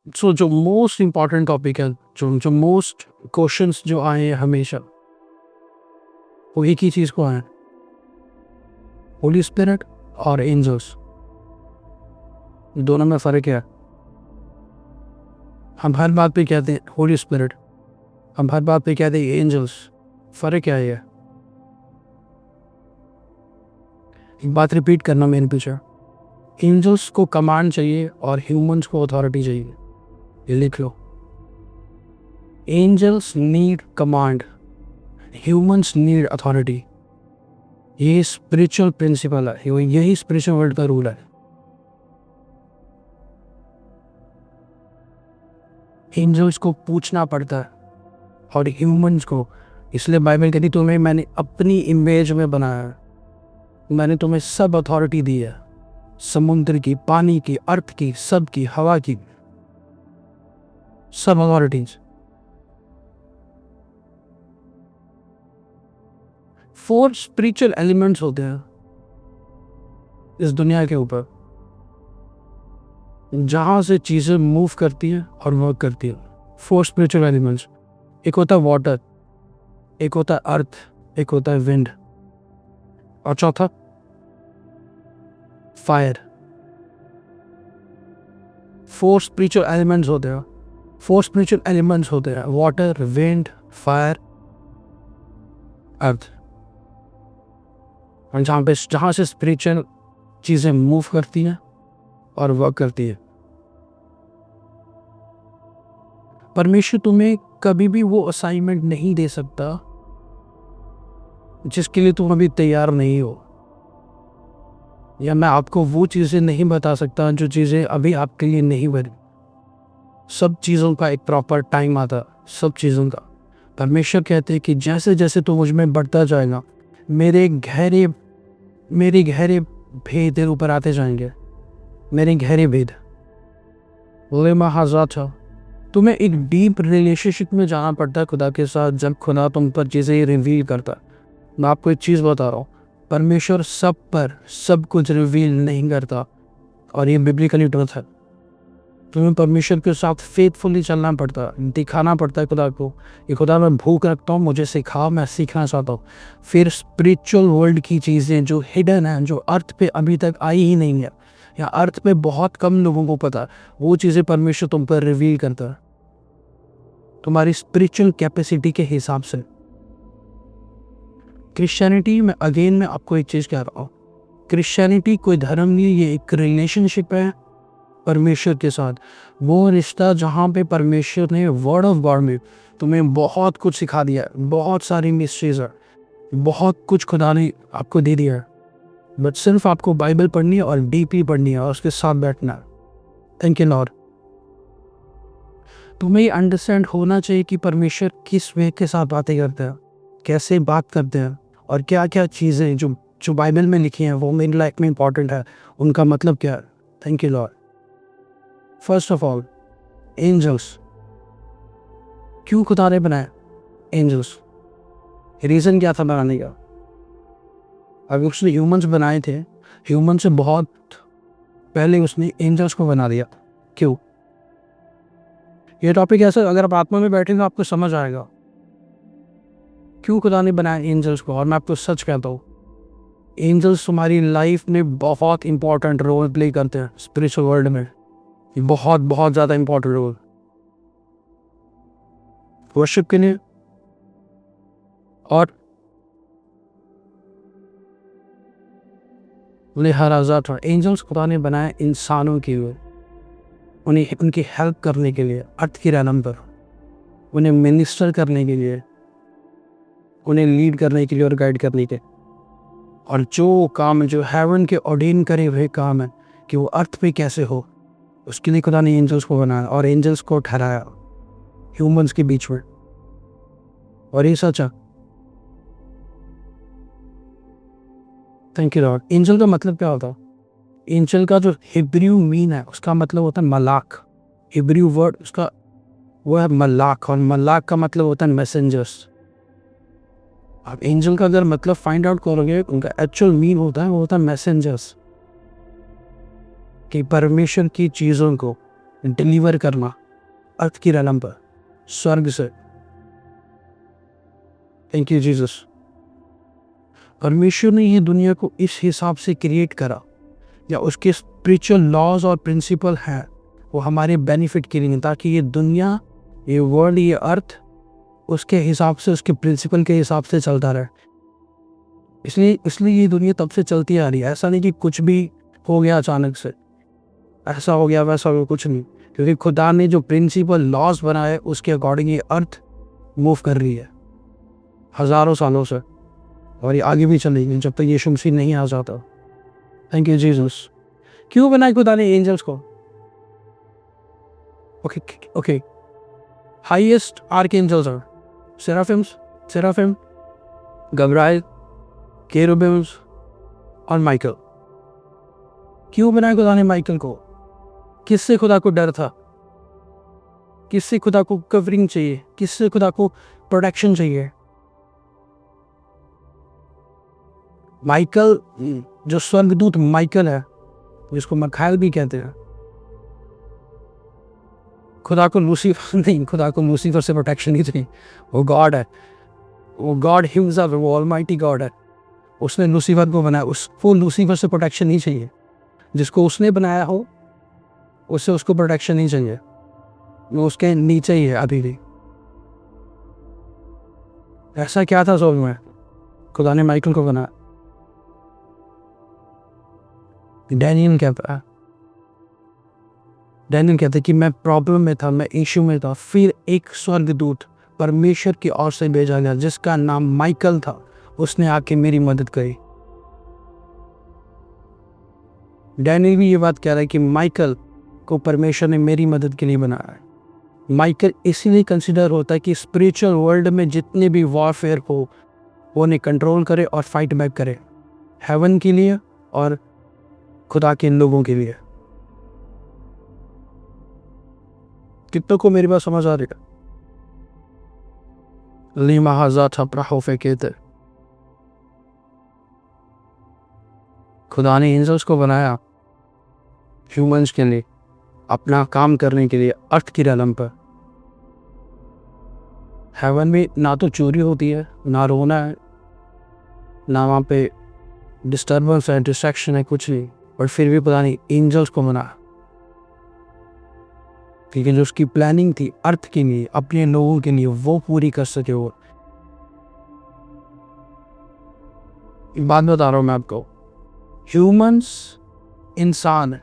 सो जो most important topic है, जो जो मोस्ट क्वेश्चंस जो आए हैं हमेशा, वो एक ही चीज़ को आए हैं, होली स्पिरिट और एंजल्स, दोनों में फ़र्क क्या है? हम हर बात पे कहते हैं होली स्पिरिट, हम हर बात पे कहते हैं एंजल्स, फ़र्क क्या है? ये एक बात रिपीट करना मेरे पीछे, एंजल्स को कमांड चाहिए और ह्यूमंस को अथॉरिटी चाहिए। ये लिख लो, angels need command, humans need authority. ये स्पिरिचुअल प्रिंसिपल है, यही स्पिरिचुअल वर्ल्ड का रूल है। एंजल्स को पूछना पड़ता है और ह्यूमंस को, इसलिए बाइबल कहती तुम्हें मैंने अपनी इमेज में बनाया है, मैंने तुम्हें सब अथॉरिटी दी है, समुद्र की, पानी की, अर्थ की, सब की, हवा की, सब अथॉरिटीज। 4 स्पिरिचुअल एलिमेंट्स होते हैं इस दुनिया के ऊपर, जहां से चीजें मूव करती हैं और वर्क करती हैं। 4 स्पिरिचुअल एलिमेंट्स, एक होता है वाटर, एक होता है अर्थ, एक होता है विंड, और चौथा फायर। 4 स्पिरिचुअल एलिमेंट्स होते हैं, 4 स्पिरिचुअल एलिमेंट्स होते हैं, वाटर, विंड, फायर, अर्थ। और जहाँ से स्पिरिचुअल चीज़ें मूव करती हैं और वर्क करती है। परमेश्वर तुम्हें कभी भी वो असाइनमेंट नहीं दे सकता जिसके लिए तुम अभी तैयार नहीं हो, या मैं आपको वो चीज़ें नहीं बता सकता जो चीज़ें अभी आपके लिए नहीं बनी। सब चीज़ों का एक प्रॉपर टाइम आता, सब चीज़ों का। परमेश्वर कहते हैं कि जैसे जैसे तू मुझ में बढ़ता जाएगा, मेरे गहरे भेद तेरे ऊपर आते जाएंगे, मेरे गहरे भेद। तुम्हें एक डीप रिलेशनशिप में जाना पड़ता है खुदा के साथ, जब खुदा तुम पर चीज़ें रिवील करता है। मैं आपको एक चीज़ बता रहा हूँ, परमेश्वर सब पर सब कुछ रिवील नहीं करता, और ये बिब्लिकली ट्रुथ है। तुम्हें परमेश्वर के साथ फेथफुली चलना पड़ता है, दिखाना पड़ता है खुदा को कि खुदा मैं भूख रखता हूँ, मुझे सिखाओ, मैं सीखना चाहता हूँ। फिर स्पिरिचुअल वर्ल्ड की चीज़ें जो हिडन हैं, जो अर्थ पे अभी तक आई ही नहीं है, या अर्थ पे बहुत कम लोगों को पता, वो चीज़ें परमेश्वर तुम पर रिवील करता है, तुम्हारी स्पिरिचुअल कैपेसिटी के हिसाब से। क्रिश्चियनिटी में अगेन मैं आपको एक चीज़ कह रहा हूँ, क्रिश्चियनिटी कोई धर्म नहीं, ये एक रिलेशनशिप है परमेश्वर के साथ। वो रिश्ता जहाँ पे परमेश्वर ने वर्ड ऑफ गॉड में तुम्हें बहुत कुछ सिखा दिया है, बहुत सारी मिस्ट्रीज है, बहुत कुछ खुदा ने आपको दे दिया है, बट सिर्फ आपको बाइबल पढ़नी है और डीपली पढ़नी है और उसके साथ बैठना है। Thank you Lord. तुम्हें ये अंडरस्टैंड होना चाहिए कि परमेश्वर किस वे के साथ बातें करते हैं, कैसे बात करते हैं, और क्या क्या चीज़ें जो बाइबल में लिखी हैं वो मेरी लाइफ में इंपॉर्टेंट है, उनका मतलब क्या है। Thank you Lord. First of all, angels. क्यों खुदा ने बनाया एंजल्स? रीज़न क्या था बनाने का? अगर उसने ह्यूमंस बनाए थे, ह्यूमन से बहुत पहले उसने एंजल्स को बना दिया। क्यों? ये टॉपिक ऐसा, अगर आप आत्मा में बैठेंगे तो आपको समझ आएगा क्यों खुदा ने बनाया एंजल्स को। और मैं आपको सच कहता हूँ, एंजल्स तुम्हारी लाइफ में बहुत इंपॉर्टेंट रोल प्ले करते हैं स्पिरिचुअल वर्ल्ड में, बहुत बहुत ज़्यादा इंपॉर्टेंट रोल वर्शिप के लिए। और लिहाजा एंजल्स खुदा ने बनाया इंसानों के लिए, उन्हें उनकी हेल्प करने के लिए, अर्थ की रहनुमाई पर, उन्हें मिनिस्टर करने के लिए, उन्हें लीड करने के लिए और गाइड करने के। और जो काम जो हेवन के ऑर्डेन करे हुए काम है कि वो अर्थ पे कैसे हो, उसके लिए खुदा ने एंजल्स को बनाया और एंजल्स को ठहराया ह्यूमंस के बीच में। और ये सच है। Thank you Lord. एंजल का मतलब क्या होता है? एंजल का जो हिब्रू मीन है उसका मतलब होता है मलाक। हिब्रू वर्ड उसका वो है मलाक, और मलाक का मतलब होता है मैसेंजर्स। आप एंजल का अगर मतलब फाइंड आउट करोगे, उनका एक्चुअल मीन होता है, वो होता है मैसेंजर्स, कि परमेश्वर की चीज़ों को डिलीवर करना अर्थ की रलम पर स्वर्ग से। Thank you Jesus. परमेश्वर ने ये दुनिया को इस हिसाब से क्रिएट करा, या उसके स्पिरिचुअल लॉज और प्रिंसिपल हैं वो हमारे बेनिफिट के लिए, ताकि ये दुनिया, ये वर्ल्ड, ये अर्थ उसके हिसाब से, उसके प्रिंसिपल के हिसाब से चलता रहे। इसलिए ये दुनिया तब से चलती आ रही है। ऐसा नहीं कि कुछ भी हो गया अचानक से, ऐसा हो गया वैसा हो गया, कुछ नहीं। क्योंकि खुदा ने जो प्रिंसिपल लॉज बनाए उसके अकॉर्डिंग ये अर्थ मूव कर रही है हज़ारों सालों से, और ये आगे भी चलेगी जब तक यीशु मसीह नहीं आ जाता। Thank you Jesus. क्यों बनाए खुदा ने एंजल्स को? Okay highest archangels are seraphim, Gabriel, cherubims और माइकल। क्यों बनाया खुदा ने माइकल को? किससे खुदा को डर था? किससे खुदा को कवरिंग चाहिए? किससे खुदा को प्रोटेक्शन चाहिए? माइकल, जो स्वर्गदूत माइकल है, जिसको मखायल भी कहते हैं, खुदा को लूसीफर से प्रोटेक्शन नहीं चाहिए। वो गॉड है, वो गॉड हिमसेल्फ, वो ऑलमाइटी गॉड है। उसने लूसीफर को बनाया, उसको लूसीफर से प्रोटेक्शन नहीं चाहिए। जिसको उसने बनाया हो उससे उसको प्रोटेक्शन नहीं चाहिए, वो उसके नीचे ही है अभी भी। ऐसा क्या था स्वर्ग में? खुदा ने माइकल को बनाया। डैनियल कहता है कि मैं प्रॉब्लम में था, मैं इशू में था, फिर एक स्वर्गदूत परमेश्वर की ओर से भेजा गया जिसका नाम माइकल था, उसने आके मेरी मदद करी। डैनियल भी ये बात कह रहा है कि माइकल को परमेश्वर ने मेरी मदद के लिए बनाया है। माइकल इसीलिए कंसिडर होता है कि स्पिरिचुअल वर्ल्ड में जितने भी वॉरफेयर हो वो उन्हें कंट्रोल करे और फाइट बैक करे, हेवन के लिए और खुदा के लोगों के लिए। कितनों को मेरी बात समझ आ रही है? खुदा ने एंजल्स को बनाया ह्यूमंस के लिए, अपना काम करने के लिए अर्थ की रलम पर। हेवन में ना तो चोरी होती है, ना रोना है, ना वहाँ पे डिस्टर्बेंस है, डिस्ट्रैक्शन है, कुछ नहीं। और फिर भी पता नहीं एंजल्स को बनाया, क्योंकि जो उसकी प्लानिंग थी अर्थ के लिए, अपने लोगों के लिए, वो पूरी कर सके। वो बात बता रहा हूँ मैं आपको, ह्यूमंस, इंसान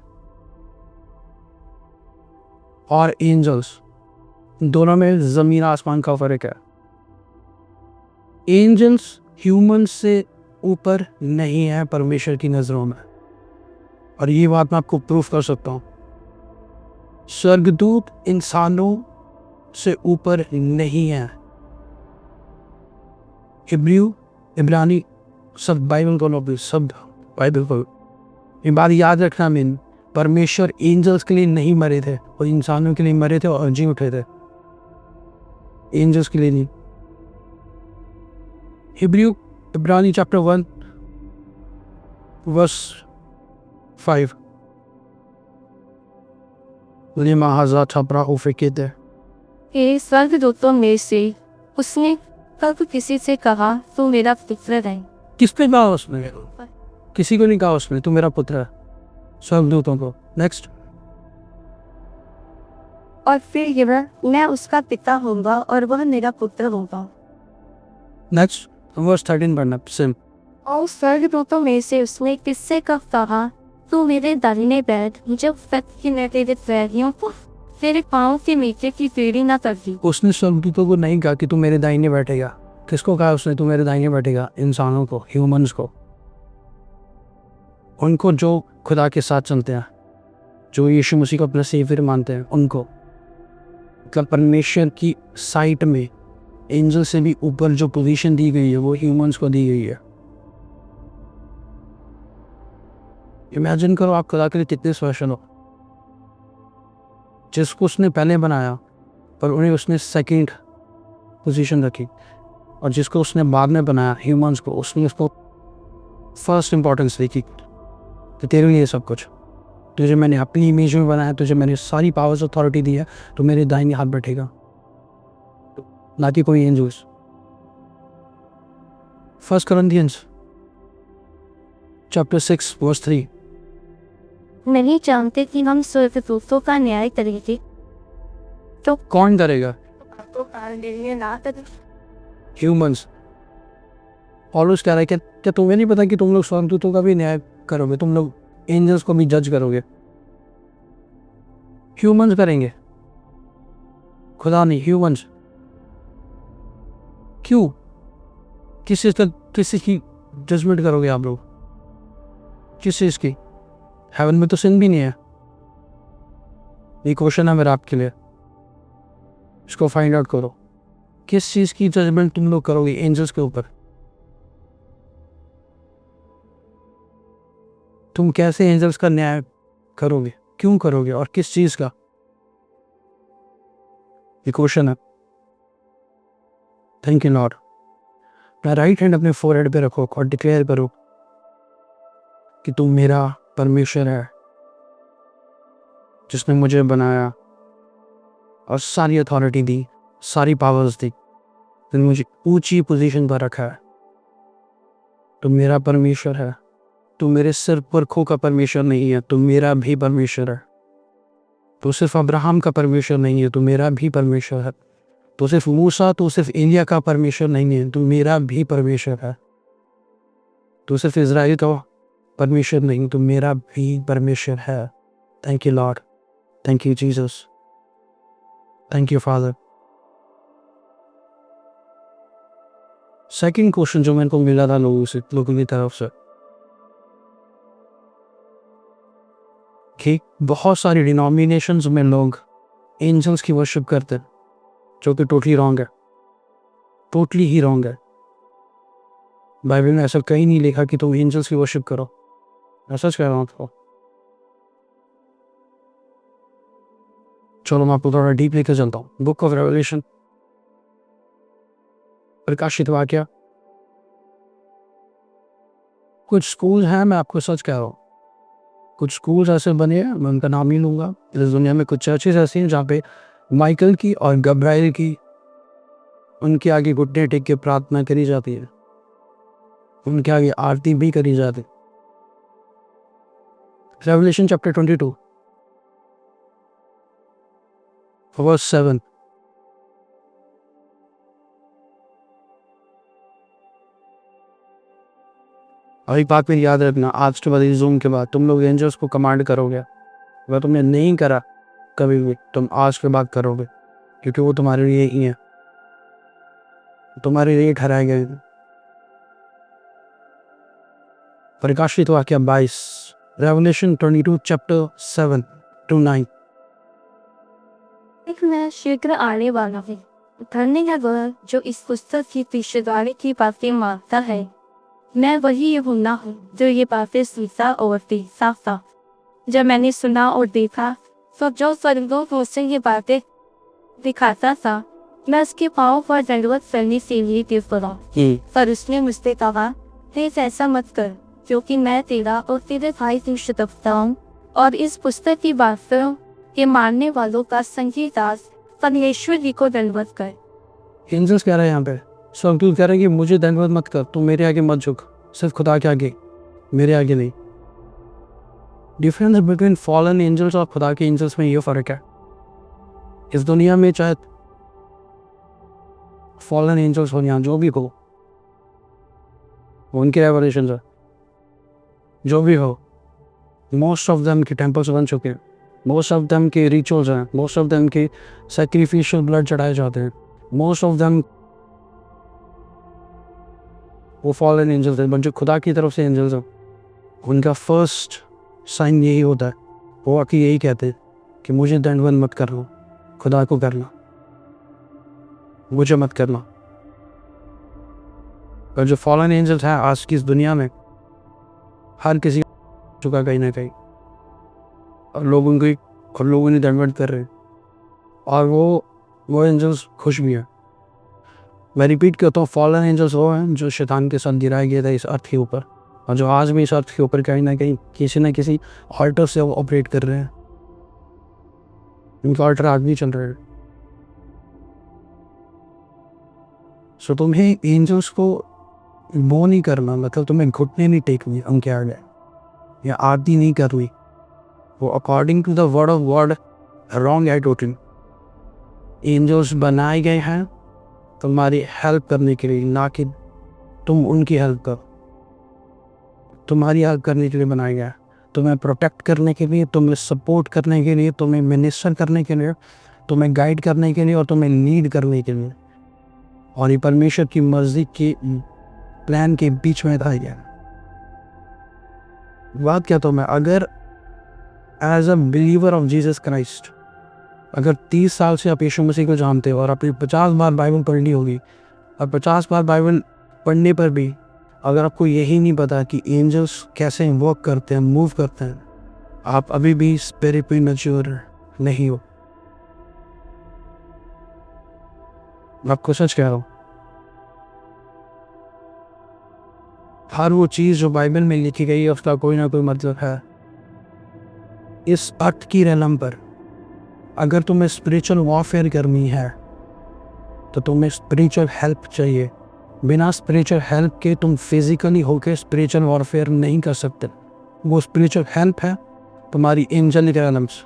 और एंजल्स दोनों में ज़मीन आसमान का फ़र्क है। एंजल्स ह्यूमंस से ऊपर नहीं है परमेश्वर की नज़रों में, और ये बात मैं आपको प्रूफ कर सकता हूँ। स्वर्गदूत इंसानों से ऊपर नहीं है। हिब्रू, इब्रानी, सब बाइबल को, सब बाइबल को ये बात याद रखना। मीन परमेश्वर एंजल्स के लिए नहीं मरे थे, और इंसानों के लिए मरे थे और जी उठे थे, एंजल्स के लिए नहीं। हिब्रू, इब्रानी चैप्टर 1 वर्स 5। स्वर्गदूतों में से उसने कब किसी से कहा तू मेरा पुत्र है? किस पे कहा उसने? किसी को नहीं कहा उसने तू मेरा पुत्र है, स्वर्गदूतों को। नेक्स्ट, और फिर यह मैं उसका पिता होऊंगा और वह मेरा पुत्र होगा। नेक्स्ट वर्स 13 पढ़ना सिम। और स्वर्गदूतों में से उसने किससे कब कहा तू मेरे दाहिने बैठ, जब तक कि मैं तेरे पैरों को तेरे पाँव के नीचे की सीढ़ी न कर दी। उसने स्वर्गदूतों को नहीं कहा कि तू मेरे दाहिने बैठेगा। किसको कहा उसने तू मेरे दाहिने बैठेगा? इंसानों को, ह्यूमंस को, उनको जो खुदा के साथ चलते हैं, जो यीशु मसीह को अपना सेवियर मानते हैं, उनको। मतलब परमेश्वर की साइट में एंजल से भी ऊपर जो पोजीशन दी गई है वो ह्यूमंस को दी गई है। इमेजिन करो आप खुदा के लिए कितने स्पेशल हो। जिसको उसने पहले बनाया पर उन्हें उसने सेकंड पोजीशन रखी, और जिसको उसने बाद में बनाया ह्यूमंस को, उसने उसको फर्स्ट इंपॉर्टेंस दी कि तेरे लिए सब कुछ। तुझे मैंने अपनी इमेज में बनाया, तुझे मैंने सारी पावर्स अथॉरिटी दी है, तो मेरे दाहिने हाथ बैठेगा, ना कि कोई एंजल्स। 1 Corinthians chapter 6 verse 3। नहीं जानते कि हम स्वर्गदूतों का न्याय करेंगे, तो कौन करेगा? आपको कारण देंगे ना करें। ह्यूमंस। पौलुस कह रहा है क्या तुम्हें नहीं पता कि तुम लोग स्वर्गदूतों का भी न्याय करोगे, तुम लोग एंजल्स को भी जज करोगे? ह्यूमंस करेंगे, खुदा नहीं, ह्यूमंस। क्यों? किस चीज की जजमेंट करोगे आप लोग? किस चीज की? हेवन में तो सिन भी नहीं है। ये क्वेश्चन है मेरा आपके लिए, इसको फाइंड आउट करो। किस चीज की जजमेंट तुम लोग करोगे एंजल्स के ऊपर? तुम कैसे एंजल्स का न्याय करोगे, क्यों करोगे, और किस चीज का? ये क्वेश्चन है। Thank you Lord. अपना राइट हैंड अपने फोरहेड पे रखो और डिक्लेयर करो कि तुम मेरा परमेश्वर है, जिसने मुझे बनाया और सारी अथॉरिटी दी, सारी पावर्स दी, जिसने मुझे ऊंची पोजीशन पर रखा है। तुम मेरा परमेश्वर है। तुम मेरे सिर पर खो का परमेश्वर नहीं है, तुम मेरा भी परमेश्वर है। तो सिर्फ अब्राहम का परमेश्वर नहीं है, तू मेरा भी परमेश्वर है। तो सिर्फ मूसा, तो सिर्फ एलिया का परमेश्वर नहीं है, तू मेरा भी परमेश्वर है। तो सिर्फ इज़राइल का परमेश्वर नहीं, तू मेरा भी परमेश्वर है। Thank you Lord, thank you Jesus, thank you father. Second question जो मेरे को मिला था लोगों की तरफ से, कि बहुत सारी डिनोमिनेशंस में लोग एंजल्स की वर्शिप करते हैं, जो कि टोटली रॉन्ग है, टोटली ही रॉन्ग है। बाइबल में ऐसा कहीं नहीं लिखा कि तुम एंजल्स की वर्शिप करो। मैं सच कह रहा हूँ आपको। चलो मैं आपको थोड़ा डीप लेकर चलता हूँ। बुक ऑफ रेवलेशन, प्रकाशित वाक्य। कुछ स्कूल हैं, मैं आपको सच कह रहा हूँ, कुछ स्कूल्स ऐसे बने हैं, मैं उनका नाम ही लूँगा। इस दुनिया में कुछ चर्चेस ऐसी हैं जहाँ पे माइकल की और गब्राइल की, उनके आगे घुटने टेक के प्रार्थना करी जाती है, उनके आगे आरती भी करी जाती है। Revelation chapter 22 verse 7। और एक बात मेरी याद रखना, आज के बाद इस जूम के बाद तुम लोग एंजल्स को कमांड करोगे। अगर तुमने नहीं करा कभी भी, तुम आज के बाद करोगे, क्योंकि वो तुम्हारे लिए ही है, तुम्हारे लिए ठहराए गए। प्रकाशित वाक्य 22, रेवलेशन 22 चैप्टर 7 to 9। एक मैं शीघ्र आने वाला हूँ। धन्य है वह जो इस पुस्तक की पेशेदारी की बातें मानता है। मैं वही यूहन्ना हूँ जो ये बातें सुनता और देखता था। जब मैंने सुना और देखा, तो जो स्वर्गदूत से ये बातें दिखाता था, मैं उसके पाँव पर दंडवत करने के लिए गिर पड़ा। पर उसने मुझसे कहा, प्लीज ऐसा मत कर, क्योंकि मैं तेरा और तेरे भाई की शत्रुता हूँ, और इस पुस्तक की बातों के मानने वालों का संगीतास परमेश्वर जी को दंडवत कर। एंजल्स कह रहे हैं यहाँ पे, स्वर्गदूत कह रहे हैं कि मुझे दंडवत मत कर, तुम मेरे आगे मत झुक, सिर्फ खुदा के आगे, मेरे आगे नहीं। डिफरेंस बिटवीन फॉलन एंजल्स और खुदा के एंजल्स में ये फर्क है। इस दुनिया में चाहे फॉलन एंजल्स हो, यहाँ जो भी हो, उनके रेवलेशन है, जो भी हो, मोस्ट ऑफ देम के टेम्पल्स बन चुके हैं, मोस्ट ऑफ देम के रिचुअल्स हैं, मोस्ट ऑफ देम के सैक्रिफिशियल ब्लड चढ़ाए जाते हैं, मोस्ट ऑफ देम वो फॉलन एंजल्स हैं, जो खुदा की तरफ से एंजल्स हैं। उनका फर्स्ट साइन यही होता है, वो आके यही कहते हैं कि मुझे दंडवत मत करना, खुदा को करना, मुझे मत करना। और जो फॉलन एंजल्स हैं आज की इस दुनिया में, हर किसी चुका कहीं ना कहीं, और लोग उन्हें दंडवत कर रहे हैं, और वो एंजल्स खुश भी हैं। मैं रिपीट करता हूँ, फॉलन एंजल्स वो हैं जो शैतान के साथ गिराए गए थे इस अर्थ के ऊपर, और जो आज भी इस अर्थ के ऊपर कहीं ना कहीं किसी न किसी ऑल्टर से ऑपरेट कर रहे हैं, उनका ऑल्टर आज भी चल रहा है। सो तुम्हें एंजल्स को वो नहीं करना, मतलब तुम्हें घुटने नहीं टेकनी उनके आगे या आरती नहीं करनी। वो according to the word of God wrong है टोटल। एंजल्स बनाए गए हैं तुम्हारी हेल्प करने के लिए, ना कि तुम उनकी हेल्प करो। तुम्हारी हेल्प करने के लिए बनाया गया है, तुम्हें प्रोटेक्ट करने के लिए, तुम्हें सपोर्ट करने के लिए, तुम्हें मिनिस्टर करने के लिए, तुम्हें गाइड करने के लिए और तुम्हें लीड करने के लिए। और ये परमेश्वर की मर्जी के प्लान के बीच में था। यह बात क्या, तो मैं अगर as a believer of Jesus Christ, अगर 30 साल से आप यीशु मसीह को जानते हो और आपने 50 बार बाइबल पढ़ ली होगी, और 50 बार बाइबल पढ़ने पर भी अगर आपको यही नहीं पता कि एंजल्स कैसे वर्क करते हैं, मूव करते हैं, आप अभी भी स्पिरिचुअली मैच्योर नहीं हो। मैं आपको सच कह रहा हूँ, हर वो चीज़ जो बाइबल में लिखी गई है उसका कोई ना कोई मतलब है। इस अर्थ की रेलम पर अगर तुम्हें स्पिरिचुअल वॉरफेयर करनी है तो तुम्हें स्पिरिचुअल हेल्प चाहिए। बिना स्पिरिचुअल हेल्प के तुम फिजिकली होकर स्पिरिचुअल वॉरफेयर नहीं कर सकते। वो स्पिरिचुअल हेल्प है तुम्हारी एंजलिक रेलम्स,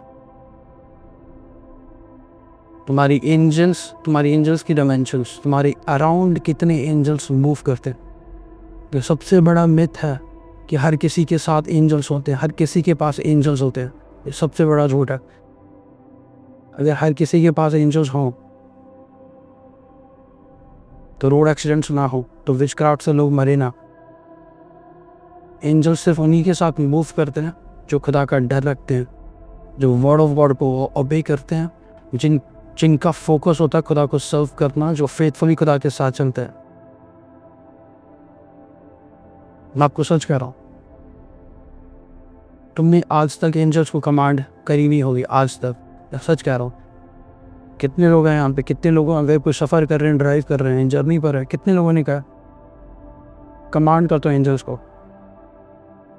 तुम्हारी एंजल्स की डायमेंशंस, तुम्हारे अराउंड कितने एंजल्स मूव करते हैं। ये सबसे बड़ा मिथ है कि हर किसी के साथ एंजल्स होते हैं, हर किसी के पास एंजल्स होते हैं। ये सबसे बड़ा झूठ है। अगर हर किसी के पास एंजल्स हों तो रोड एक्सीडेंट्स ना हो, तो विचक्राफ्ट से लोग मरे ना। एंजल्स सिर्फ उन्हीं के साथ मूव करते हैं जो खुदा का डर रखते हैं, जो वर्ड ऑफ गॉड को ओबे करते हैं, जिनका फोकस होता है खुदा को सर्व करना, जो फेथफुली खुदा के साथ चलते हैं। मैं आपको सच कह रहा हूँ, तुमने आज तक एंजल्स को कमांड करी नहीं होगी आज तक। सच कह रहा हूँ। कितने लोग हैं यहाँ पे, कितने लोगों अगर कोई सफ़र कर रहे हैं, ड्राइव कर रहे हैं, जर्नी पर है, कितने लोगों ने कहा कमांड कर तो एंजल्स को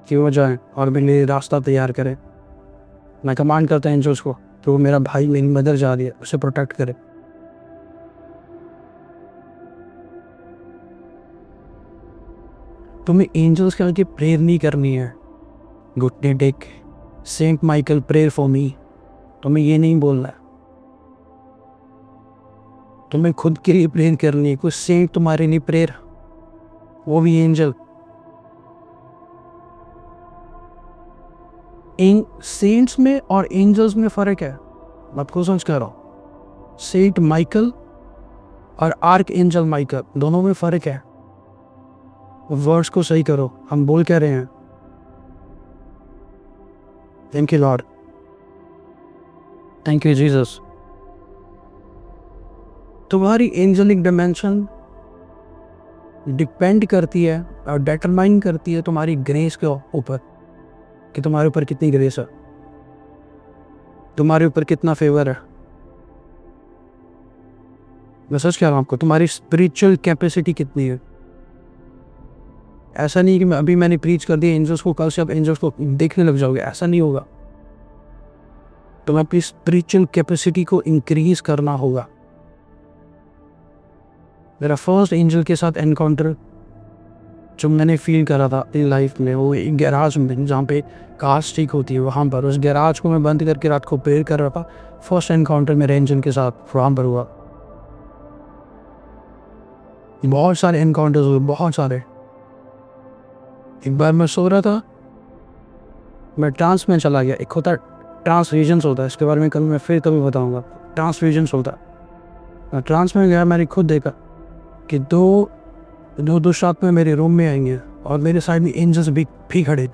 कि वो जाएं और मेरे लिए रास्ता तैयार करें। मैं कमांड करता हूँ एंजल्स को तो वो मेरा भाई, मेरी मदर जा रही है, उसे प्रोटेक्ट करे। तुम्हें एंजल्स के आगे प्रेयर नहीं करनी है, घुटने टेक Saint Michael prayer for me, तुम्हें ये नहीं बोलना है। तुम्हें खुद के लिए प्रेयर करनी है, कोई सेंट तुम्हारे लिए प्रेयर, वो भी एंजल। सेंट्स में और एंजल्स में फर्क है, मैं आपको समझ कर रहा हूं। सेंट माइकल और आर्क एंजल माइकल दोनों में फर्क है। वर्ड्स को सही करो, हम बोल क्या रहे हैं। Thank you Lord, thank you Jesus. तुम्हारी एंजलिक डायमेंशन डिपेंड करती है और डिटरमाइन करती है तुम्हारी ग्रेस के ऊपर, कि तुम्हारे ऊपर कितनी ग्रेस है, तुम्हारे ऊपर कितना फेवर है। मैं सच कह रहा हूँ आपको, तुम्हारी स्पिरिचुअल कैपेसिटी कितनी है। ऐसा नहीं कि मैंने प्रीच कर दिया एंजल्स को, कल से आप एंजल्स को देखने लग जाओगे, ऐसा नहीं होगा। तुम्हें अपनी स्पिरिचुअल कैपेसिटी को इंक्रीज करना होगा। मेरा फर्स्ट एंजल के साथ एनकाउंटर जो मैंने फील करा था अपनी लाइफ में, वो एक गैराज में जहाँ पे कार्स ठीक होती है, वहाँ पर उस गैराज को मैं बंद करके रात को प्रेयर कर रहा था। फर्स्ट एनकाउंटर मेरे एंजल के साथ वहाँ पर हुआ। बहुत सारे एनकाउंटर्स हुए, बहुत सारे। एक बार मैं सो रहा था, मैं ट्रांस में चला गया। एक होता है ट्रांस रीजन्स होता है, इसके बारे में कल मैं फिर कभी बताऊंगा। ट्रांस रीजन्स होता है। मैं ट्रांस में गया, मैंने खुद देखा कि दो दुष्ट में मेरे रूम में आएंगे और मेरे साइड में एंजल्स भी खड़े,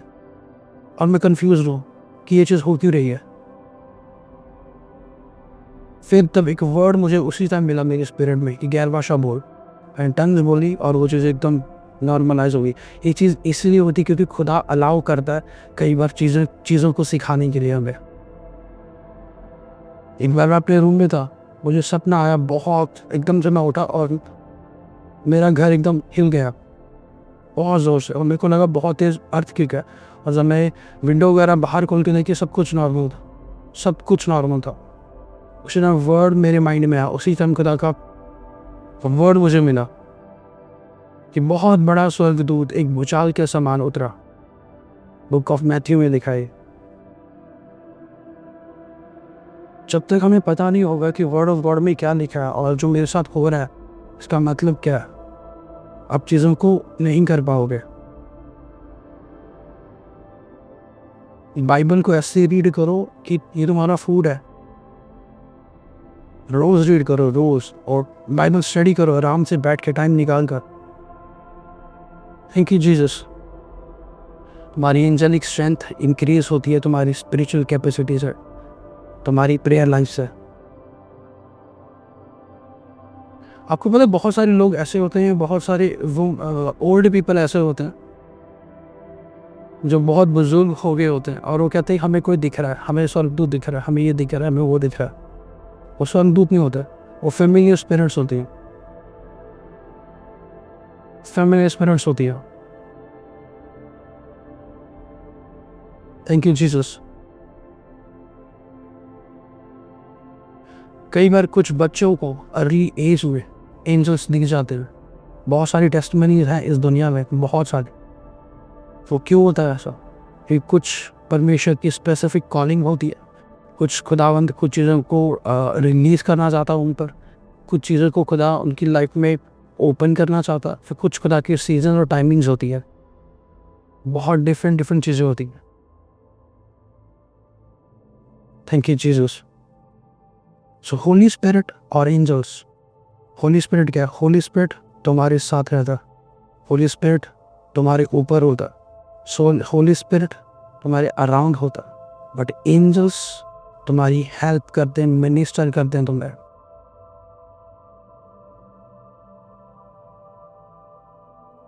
और मैं कंफ्यूज हूँ कि ये चीज़ हो क्यों रही है। फिर तब एक वर्ड मुझे उसी टाइम मिला मेरे स्पिरिट में कि गैर भाषा बोल, एंड टंग्स बोली, और वो चीज़ एकदम नॉर्मलाइज हो गई। ये चीज़ इसलिए होती क्योंकि खुदा अलाउ करता है कई बार चीज़ों को सिखाने के लिए हमें। एक बार मैं अपने रूम में था, मुझे सपना आया बहुत, एकदम से मैं उठा और मेरा घर एकदम हिल गया। बहुत ज़ोर से, और मेरे को लगा बहुत तेज़ अर्थक्वेक है। और जब मैं विंडो वगैरह बाहर खोल के देखी, सब कुछ नॉर्मल था, सब कुछ नॉर्मल था। उसी टाइम वर्ड मेरे माइंड में आया, उसी टाइम खुदा का वर्ड मुझे मिला कि बहुत बड़ा स्वर्गदूत एक भूचाल के समान उतरा। बुक ऑफ मैथ्यू में लिखा है। जब तक हमें पता नहीं होगा कि वर्ड ऑफ गॉड में क्या लिखा है और जो मेरे साथ हो रहा है इसका मतलब क्या है, आप चीज़ों को नहीं कर पाओगे। बाइबल को ऐसे रीड करो कि ये तुम्हारा फूड है। रोज़ रीड करो, रोज़, और बाइबल स्टडी करो आराम से बैठ के टाइम निकाल कर। Thank you Jesus. तुम्हारी एंजेलिक स्ट्रेंथ इंक्रीज होती है, तुम्हारी स्पिरिचुअल कैपेसिटी से, तुम्हारी प्रेयर लाइफ से। आपको पता है बहुत सारे लोग ऐसे होते हैं, बहुत सारे वो ओल्ड पीपल ऐसे होते हैं जो बहुत बुजुर्ग हो गए होते हैं, और वो कहते हैं हमें कोई दिख रहा है, हमें स्वर्गदूत दिख रहा है, हमें ये दिख रहा है, हमें वो दिख रहा है। वो स्वर्गदूत नहीं होता, वो फेमिलियर स्पिरिट्स होती हैं, फेमिलियर स्पिरिट्स होती है। Thank you Jesus. कई बार कुछ बच्चों को अर्ली एज में एंजल्स दिख जाते हैं। बहुत सारी टेस्टमनीज हैं इस दुनिया में, बहुत सारे। तो क्यों होता है ऐसा? कि कुछ परमेश्वर की स्पेसिफिक कॉलिंग होती है, कुछ खुदावंद कुछ चीज़ों को रिलीज़ करना चाहता है उन पर, कुछ चीज़ों को खुदा उनकी लाइफ में ओपन करना चाहता है। फिर कुछ खुदा की सीजन और टाइमिंग्स होती है, बहुत डिफरेंट चीज़ें होती हैं। Thank you Jesus. So Holi spirit और एंजल्स। होली स्पिरिट क्या है? होली स्पिरिट तुम्हारे साथ रहता है, होली स्पिरिट तुम्हारे ऊपर होता है, सो होली स्पिरिट तुम्हारे अराउंड होता है। बट एंजल्स तुम्हारी हेल्प करते हैं, मिनिस्टर करते हैं तुम्हें।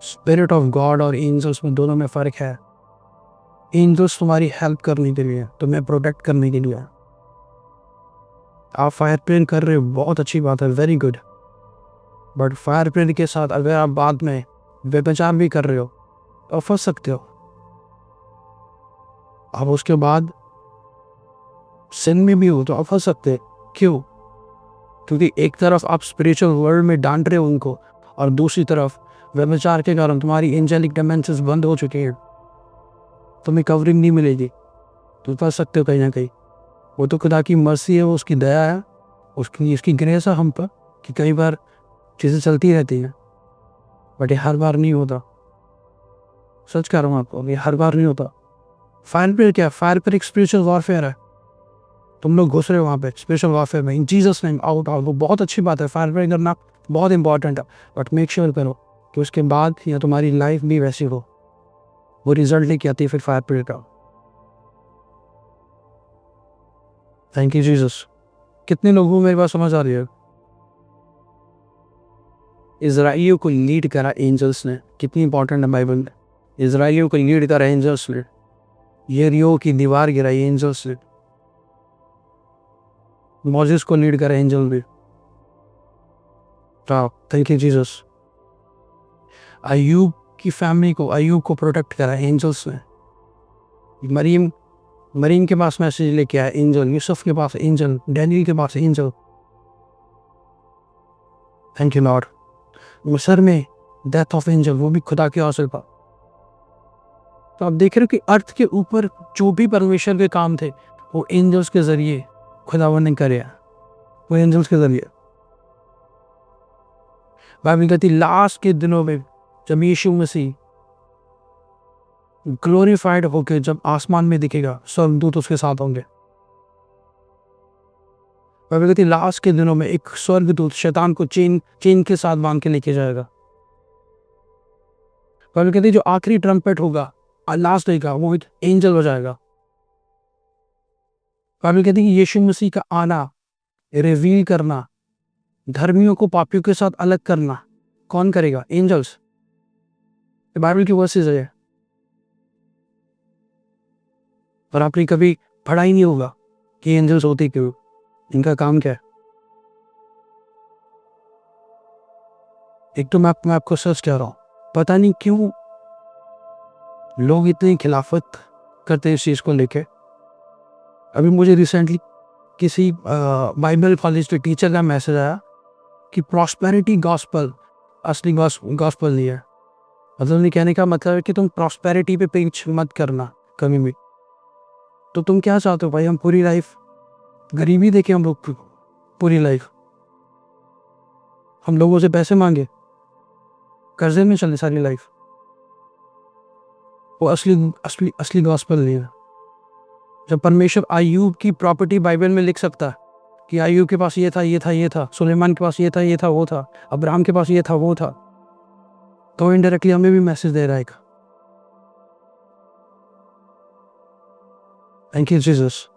स्पिरिट ऑफ गॉड और एंजल्स में दोनों में फ़र्क है। एंजल्स तुम्हारी हेल्प करने के लिए, तुम्हें प्रोटेक्ट करने के लिए। आप फायर प्रेयर कर रहे हो, बहुत अच्छी बात है, very good. But fire prayer के साथ अगर आप बाद में व्यभिचार भी कर रहे हो तो फंस सकते हो। आप उसके बाद सिन में भी हो तो आप फंस सकते हो। क्यों? क्योंकि एक तरफ आप स्पिरिचुअल वर्ल्ड में डांट रहे हो उनको, और दूसरी तरफ व्यभिचार के कारण तुम्हारी एंजेलिक डायमेंशंस बंद हो चुके हैं, तुम्हें कवरिंग नहीं मिलेगी, तो फंस सकते हो कहीं ना कहीं। वो तो खुदा की मर्सी है, वो उसकी दया है, उसकी ग्रेस है हम पर कि कई बार चीज़ें चलती रहती हैं। बट ये हर बार नहीं होता, सच कह रहा हूँ आपको, ये हर बार नहीं होता। फायर प्रेयर क्या है? फायर प्रेयर एक स्पिरिचुअल वॉरफेयर है। तुम लोग घुस रहे हो वहाँ पे स्पिरिचुअल वॉरफेयर में, इन जीसस नेम आउट आउट। वो बहुत अच्छी बात है, फायर प्रेयर करना बहुत इंपॉर्टेंट है। बट मेक श्योर करो कि उसके बाद या तुम्हारी लाइफ भी वैसी हो, वो रिजल्ट लेके आती है फिर फायर प्रेयर का। Thank you Jesus. कितने लोगों को मेरी बात समझ आ रही है? इज़राइलियों को लीड करा एंजल्स ने, कितनी इंपॉर्टेंट है बाइबल में। इज़राइलियों को लीड करा एंजल्स ने, यरीहो की दीवार गिराई एंजल्स ने, मोसेस को लीड करा एंजल ने। Thank you Jesus. अय्यूब की फैमिली को, अय्यूब को प्रोटेक्ट करा एंजल्स ने। मरीम के पास मैसेज लेके आया एंजल, यूसुफ के पास एंजल, डैनियल के पास एंजल। Thank you Lord. मिस्र में डेथ ऑफ एंजल, वो भी खुदा के हौसले पर। तो आप देख रहे हो कि अर्थ के ऊपर जो भी परमेश्वर के काम थे वो एंजल्स के जरिए खुदावन ने करे, वो एंजल्स के जरिए। बाइबल कहती लास्ट के दिनों में जब यीशु मसीह ग्लोरीफाइड होकर जब आसमान में दिखेगा, स्वर्गदूत उसके साथ होंगे। बाइबल कहती लास्ट के दिनों में एक स्वर्गदूत शैतान को चेन के साथ बांध के लेके जाएगा। बाइबल कहती जो आखिरी ट्रम्पेट होगा लास्ट डे का, वो एक एंजल बजाएगा। बाइबल कहती है कि यीशु मसीह का आना, रिवील करना, धर्मियों को पापियों के साथ अलग करना कौन करेगा? एंजल्स। बाइबल की वर्सेस है, पर आपने कभी पढ़ा ही नहीं होगा कि एंजल्स होते क्यों, इनका काम क्या है। एक तो मैं आपको सच कह रहा हूँ, पता नहीं क्यों लोग इतनी खिलाफत करते हैं इस चीज़ को लेके। अभी मुझे रिसेंटली किसी बाइबल कॉलेज के टीचर का मैसेज आया कि प्रॉस्पेरिटी गॉस्पल असली गॉस्पल नहीं है। मतलब नहीं, कहने का मतलब है कि तुम प्रॉस्पेरिटी पे पिंच मत करना कभी भी। तो तुम क्या चाहते हो भाई? हम पूरी लाइफ गरीबी देखे, हम लोग पूरी लाइफ हम लोगों से पैसे मांगे, कर्जे में चले सारी लाइफ। वो असली असली असली गॉस्पल नहीं है। जब परमेश्वर अय्यूब की प्रॉपर्टी बाइबल में लिख सकता है कि अय्यूब के पास ये था, ये था, ये था, सुलेमान के पास ये था, ये था, वो था, अब्राहम के पास ये था, वो था, तो इनडायरेक्टली हमें भी मैसेज दे रहा है। Thank you Jesus.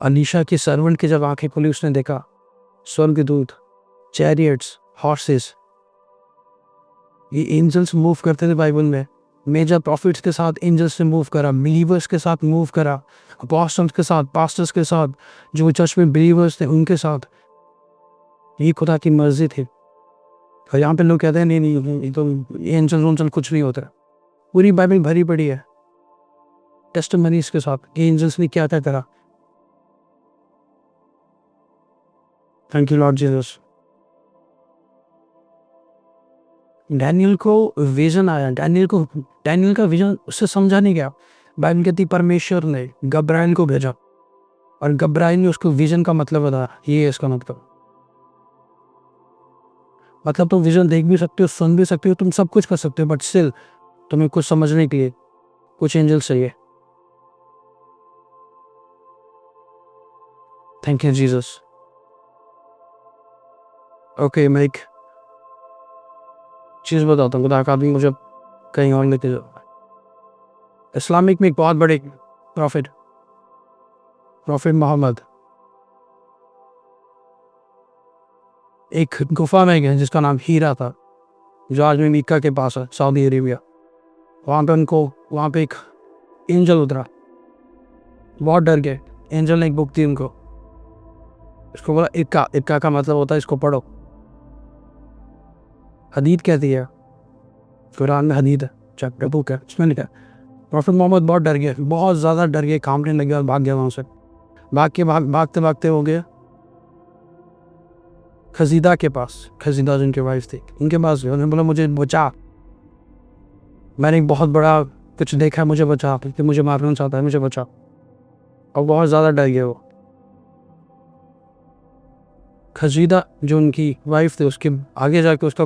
अनीशा की सर्वेंट की जब आंखें खुली, उसने देखा स्वर्गदूत, चैरियट्स, हॉर्सेस, ये एंजल्स मूव करते थे बाइबल में। मेजर प्रॉफिट्स के साथ एंजल्स ने मूव करा, बिलीवर्स के साथ मूव करा, अपॉस्टल्स के साथ, पास्टर्स के साथ, जो चर्च में बिलीवर्स थे उनके साथ। ये खुदा की मर्जी थी। और यहाँ पे लोग कहते हैं नहीं नहीं, ये तो एंजल वेंजल कुछ नहीं होता। पूरी बाइबल भरी पड़ी है टेस्टिमनीज के साथ कि एंजल्स ने क्या क्या करा। Thank you Lord Jesus. Daniel को विजन आया, डैनियल का विजन उससे समझा नहीं गया। बाइबल कहती परमेश्वर ने गब्राइल को भेजा और गब्राइल ने उसको विजन का मतलब बताया। ये है इसका मतलब तुम विजन देख भी सकते हो, सुन भी सकते हो, तुम सब कुछ कर सकते हो, बट स्टिल तुम्हें कुछ समझने के लिए कुछ एंजल चाहिए। Thank you Jesus. ओके, मैं एक चीज़ बताता हूँ, खुदा का आदमी मुझे कहीं और लेके जाता है। इस्लामिक में एक बहुत बड़े प्रॉफिट मोहम्मद एक गुफा में गए जिसका नाम हीरा था, जो आज में मक्का के पास है, सऊदी अरेबिया। वहाँ पे एक एंजल उतरा, बहुत डर गए। एंजल ने एक बुक दी उनको, इसको बोला इक्का का मतलब होता है इसको पढ़ो। हदीद कहती है, कुरान में हदीद है, चैप्टर बुक है, इसमें लिखा। प्रॉफिट मोहम्मद बहुत डर गए, बहुत ज़्यादा डर गए, कांपने लगे और भाग गया वहाँ से। भागते भागते हो गए खजीदा के पास। खजीदा जिनके वाइफ थी, उनके पास गए। उन्होंने बोला मुझे बचा, मैंने एक बहुत बड़ा कुछ देखा है, मुझे बचा, क्योंकि मुझे मारना चाहता है, मुझे बचा। और बहुत ज़्यादा डर गए वो। खजीदा जो उनकी वाइफ थी, उसके आगे जाके उसका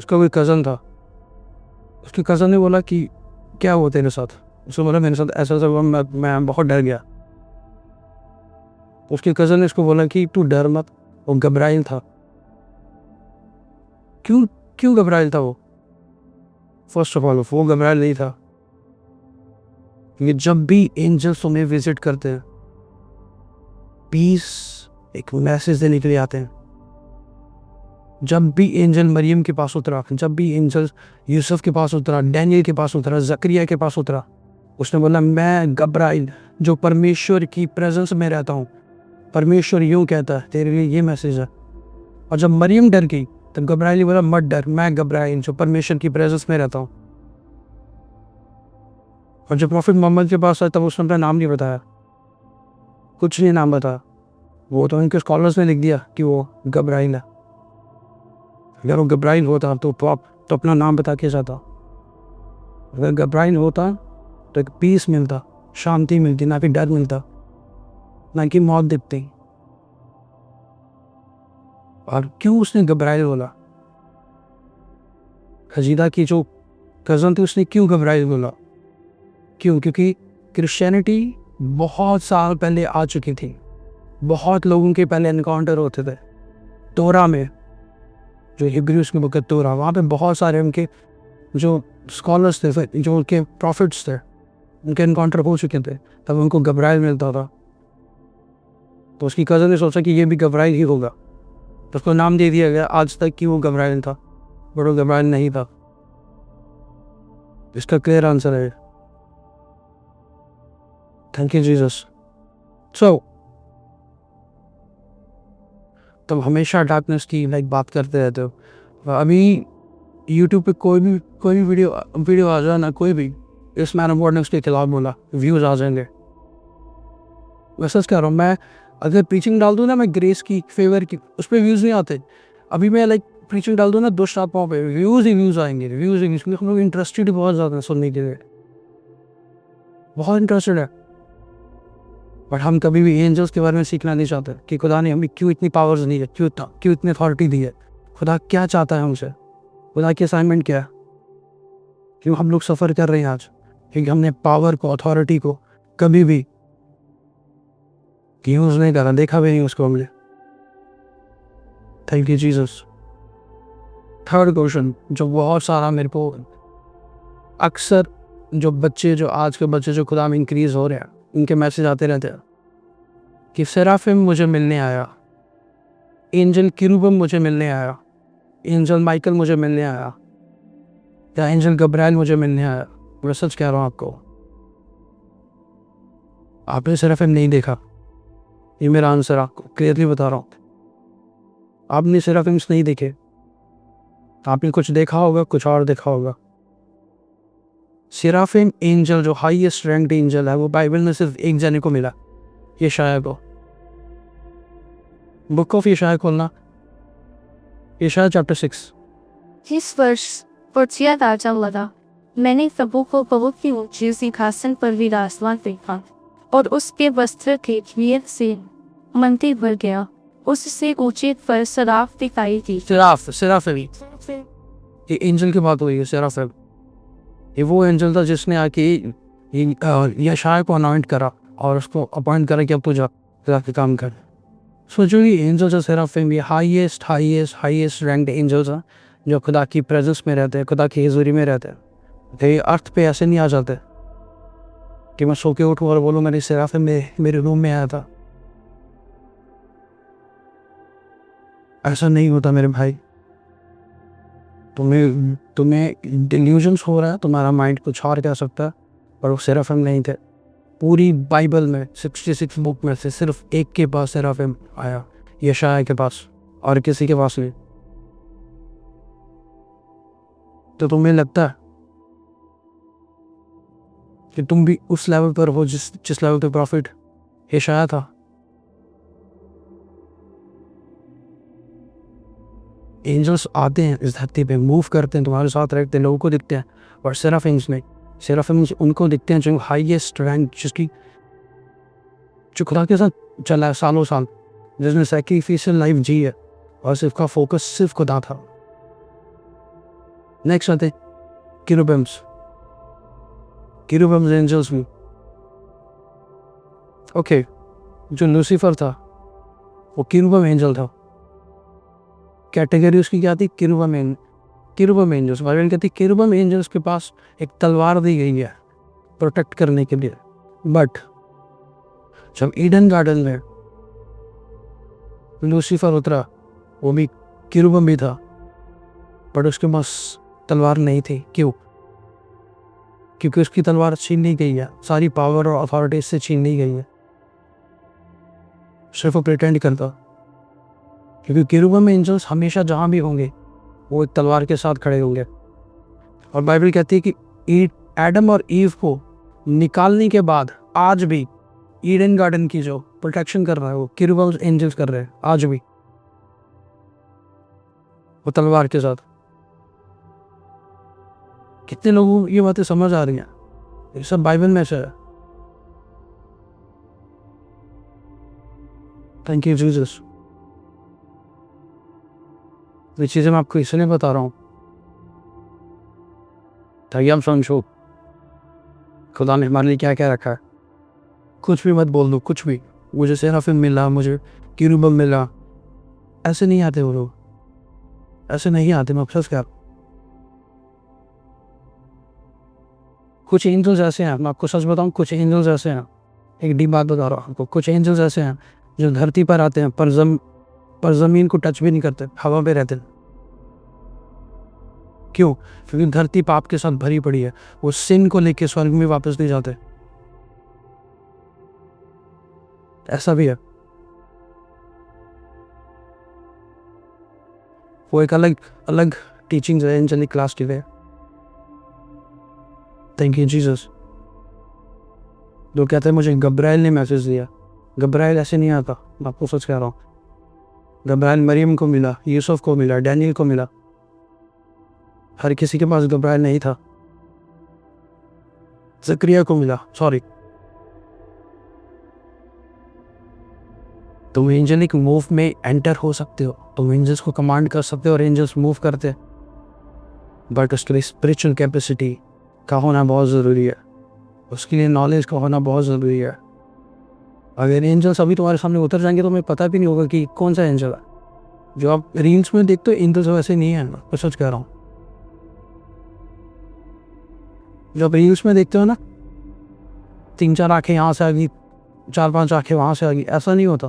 कोई कज़न था। उसके कज़न ने बोला कि क्या हुआ तेरे साथ? उसने बोला मेरे साथ ऐसा हुआ, मैं बहुत डर गया। उसके कज़न ने इसको बोला कि तू डर मत, वो घबराइल था। क्यों घबराइल था वो? फर्स्ट ऑफ ऑल वो घबराइल नहीं था। ये जब भी एंजल्स उन्हें विजिट करते हैं, पीस एक मैसेज देने के लिए आते हैं। जब भी एंजल मरियम के पास उतरा, जब भी एंजल यूसुफ के पास उतरा, डैनियल के पास उतरा, जकरिया के पास उतरा, उसने बोला मैं गब्राइल जो परमेश्वर की प्रेजेंस में रहता हूँ, परमेश्वर यूँ कहता है तेरे लिए ये मैसेज है। और जब मरियम डर गई तब गब्राइल ने बोला मत डर, मैं गब्राइल जो परमेश्वर की प्रेजेंस में रहता हूँ। और जब प्रॉफिट मोहम्मद के पास आया तब उसने अपना नाम नहीं बताया, कुछ नहीं नाम बताया। वो तो इनके स्कॉलर्स ने लिख दिया कि वो गब्राइल है। अगर वो गब्राइल होता तो अपना नाम बता के जाता। अगर गब्राइल होता तो एक पीस मिलता, शांति मिलती, ना कि डर मिलता, ना कि मौत दिखती। और क्यों उसने घबराइल बोला? खजीदा की जो कज़न थी उसने क्यों घबराइल बोला? क्योंकि क्रिश्चियनिटी बहुत साल पहले आ चुकी थी, बहुत लोगों के पहले एनकाउंटर होते थे। तोरा में जो हिब्रूज की बुक है तोरा, वहाँ पे बहुत सारे उनके जो स्कॉलर्स थे, जो उनके प्रॉफिट्स थे, उनके एनकाउंटर हो चुके थे, तब उनको घबराइल मिलता था। तो उसकी कज़न ने सोचा कि ये भी घबराइल ही होगा, तो उसको नाम दे दिया गया आज तक कि वो घबराइल था, बट वो घबराइल नहीं था। इसका क्लियर आंसर है थैंक यू जीसस। सो तुम हमेशा डार्कनेस की बात करते रहते हो, अभी यूट्यूब पे कोई भी वीडियो आ जाए ना, कोई भी, इस मैन ऑफ गॉड ने उसके खिलाफ बोला, व्यूज़ आ जाएंगे। मैं सच कह रहा हूँ, मैं अगर प्रीचिंग डाल दूँ ना, मैं ग्रेस की, फेवर की, उस पर व्यूज़ नहीं आते। अभी मैं लाइक प्रीचिंग डाल दूँ ना दुष्ट आत्माओं पे, व्यूज़ ही व्यूज़ आएंगे, व्यूज़ ही व्यूज़, क्योंकि हम लोग इंटरेस्टेड बहुत ज़्यादा हैं सुनने के लिए, बहुत इंटरेस्टेड है। बट हम कभी भी एंजल्स के बारे में सीखना नहीं चाहते कि खुदा ने हमें क्यों इतनी पावर्स दी है, क्यों इतनी अथॉरिटी दी है, खुदा क्या चाहता है हमसे, खुदा की असाइनमेंट क्या है, क्यों हम लोग सफ़र कर रहे हैं आज, क्योंकि हमने पावर को, अथॉरिटी को कभी भी यूज़ नहीं करा, देखा भी नहीं उसको हमने। Thank you Jesus. Third question जो बहुत सारा मेरे को अक्सर जो आज के बच्चे जो खुदा में इंक्रीज़ हो रहे हैं, उनके मैसेज आते रहते हैं कि सेराफिम मुझे मिलने आया, एंजल किरूबम मुझे मिलने आया, एंजल माइकल मुझे मिलने आया, या एंजल गब्राइल मुझे मिलने आया। मैं सच कह रहा हूँ आपको, आपने सेराफिम नहीं देखा, ये मेरा आंसर आपको क्लियरली बता रहा हूँ। आपने सेराफिम्स नहीं देखे, आपने कुछ देखा होगा, कुछ और देखा होगा। सेराफिम एंजल जो हाईएस्ट रैंक्ड एंजल है, वो बाइबल में सिर्फ एक जने को मिला, यशायाह को। बुक ऑफ यशायाह खोलना, यशायाह चैप्टर 6। इस वर्ष पर्चिया राजा लगा, मैंने प्रभु को बहुत ही ऊंचे सिंहासन पर विराजमान देखा, और उसके वस्त्र के वीर से मंदिर भर गया, उससे ऊंचे पर सराफ दिखाई दी। सेराफिम, ये एंजल की बात हुई है। सेराफिम ये वो एंजल था जिसने आके यशायाह को अनॉइंट करा और उसको अपॉइंट करा कि अब तू जाके काम कर। सोचो ये एंजल्स है सेराफिम, ये हाईएस्ट रैंक्ड एंजल्स हैं जो खुदा की प्रेजेंस में रहते हैं, खुदा की हजूरी में रहते हैं। तो ये अर्थ पे ऐसे नहीं आ जाते कि मैं सो के उठूँ और बोलूँ मैंने सेराफिम मेरे रूम में आया था। ऐसा नहीं होता मेरे भाई। तुम्हें डिल्यूजन्स हो रहा है, तुम्हारा माइंड कुछ और कह सकता है, पर वो सेराफिम नहीं थे। पूरी बाइबल में 66 बुक में से सिर्फ एक के पास सेराफिम आया, यशायाह के पास, और किसी के पास नहीं। तो तुम्हें लगता है कि तुम भी उस लेवल पर हो जिस लेवल पे प्रॉफिट यशायाह था? एंजल्स आते हैं इस धरती पे, मूव करते हैं, तुम्हारे साथ रहते हैं, लोगों को दिखते हैं, और सेराफिम्स नहीं। सेराफिम्स उनको दिखते हैं जो हाईएस्ट रैंक, जो खुदा के साथ चला है सालों साल, जिसने सैक्रिफिशियल लाइफ जी है, और सिर्फ का फोकस सिर्फ खुदा था। नेक्स्ट आते किरूबिम्स एंजल्स में। ओके, जो लूसीफर था वो किरूबिम एंजल था। कैटेगरी उसकी क्या थी? किरूबिम एंजल्स। बाइबल कहती है किरूबिम एंजल्स के पास एक तलवार दी गई है प्रोटेक्ट करने के लिए। बट जब ईडन गार्डन में लूसीफर उतरा, वो भी किरूबिम भी था, बट उसके पास तलवार नहीं थी। क्यों? क्योंकि उसकी तलवार छीन ली गई है, सारी पावर और अथॉरिटी से छीन ली गई है। सिर्फ वो प्रिटेंड करता, क्योंकि किरूबिम एंजल्स हमेशा जहाँ भी होंगे वो एक तलवार के साथ खड़े होंगे। और बाइबल कहती है कि एडम और ईव को निकालने के बाद आज भी ईडन गार्डन की जो प्रोटेक्शन कर रहा है वो किरूबिम एंजल्स कर रहे हैं आज भी, वो तलवार के साथ। कितने लोगों को ये बातें समझ आ रही हैं? ये सब बाइबल में से है। Thank you Jesus. ये चीज़ें मैं आपको इसलिए बता रहा हूँ ताकि हम समझो खुदा ने हमारे लिए क्या क्या रखा है। कुछ भी मत बोल दो, कुछ भी, मुझे सेराफिम मिला, मुझे किरूबिम मिला, ऐसे नहीं आते वो लोग, ऐसे नहीं आते। मैं अफसोस क्या, कुछ एंजल्स ऐसे हैं, मैं आपको सच बताऊं, कुछ एंजल्स ऐसे हैं, एक डीप बात बता रहा हूँ आपको, कुछ एंजल्स ऐसे हैं जो धरती पर आते हैं पर ज़मीन को टच भी नहीं करते, हवा पे रहते हैं। क्यों? क्योंकि धरती पाप के साथ भरी पड़ी है। वो सिन को लेके स्वर्ग में वापस नहीं जाते। ऐसा भी है। वो एक अलग अलग टीचिंग्स है एंजेलिक क्लास के लिए। Thank you Jesus. लोग कहते हैं मुझे गब्राइल ने मैसेज दिया, गब्राइल ऐसे नहीं आता, मैं आपको सच कह रहा हूँ। गब्राइल मरियम को मिला, यूसुफ को मिला, डैनियल को मिला, हर किसी के पास गब्राइल नहीं था। ज़करिया को मिला, सॉरी। तुम एंजेलिक मूव में एंटर हो सकते हो, तुम एंजल्स को कमांड कर सकते हो और एंजल्स मूव करते हैं, बट उसके लिए स्पिरिचुअल कैपेसिटी का होना बहुत ज़रूरी है, उसके लिए नॉलेज का होना बहुत ज़रूरी है। अगर एंजल्स अभी तुम्हारे सामने उतर जाएंगे तो तुम्हें पता भी नहीं होगा कि कौन सा एंजल है। जो आप रील्स में देखते हो एंजल्स वैसे नहीं है, मैं सच कह रहा हूँ। जो आप रील्स में देखते हो ना, 3-4 आँखें यहाँ से आ गई, 4-5 आँखें वहाँ से आ गई, ऐसा नहीं होता।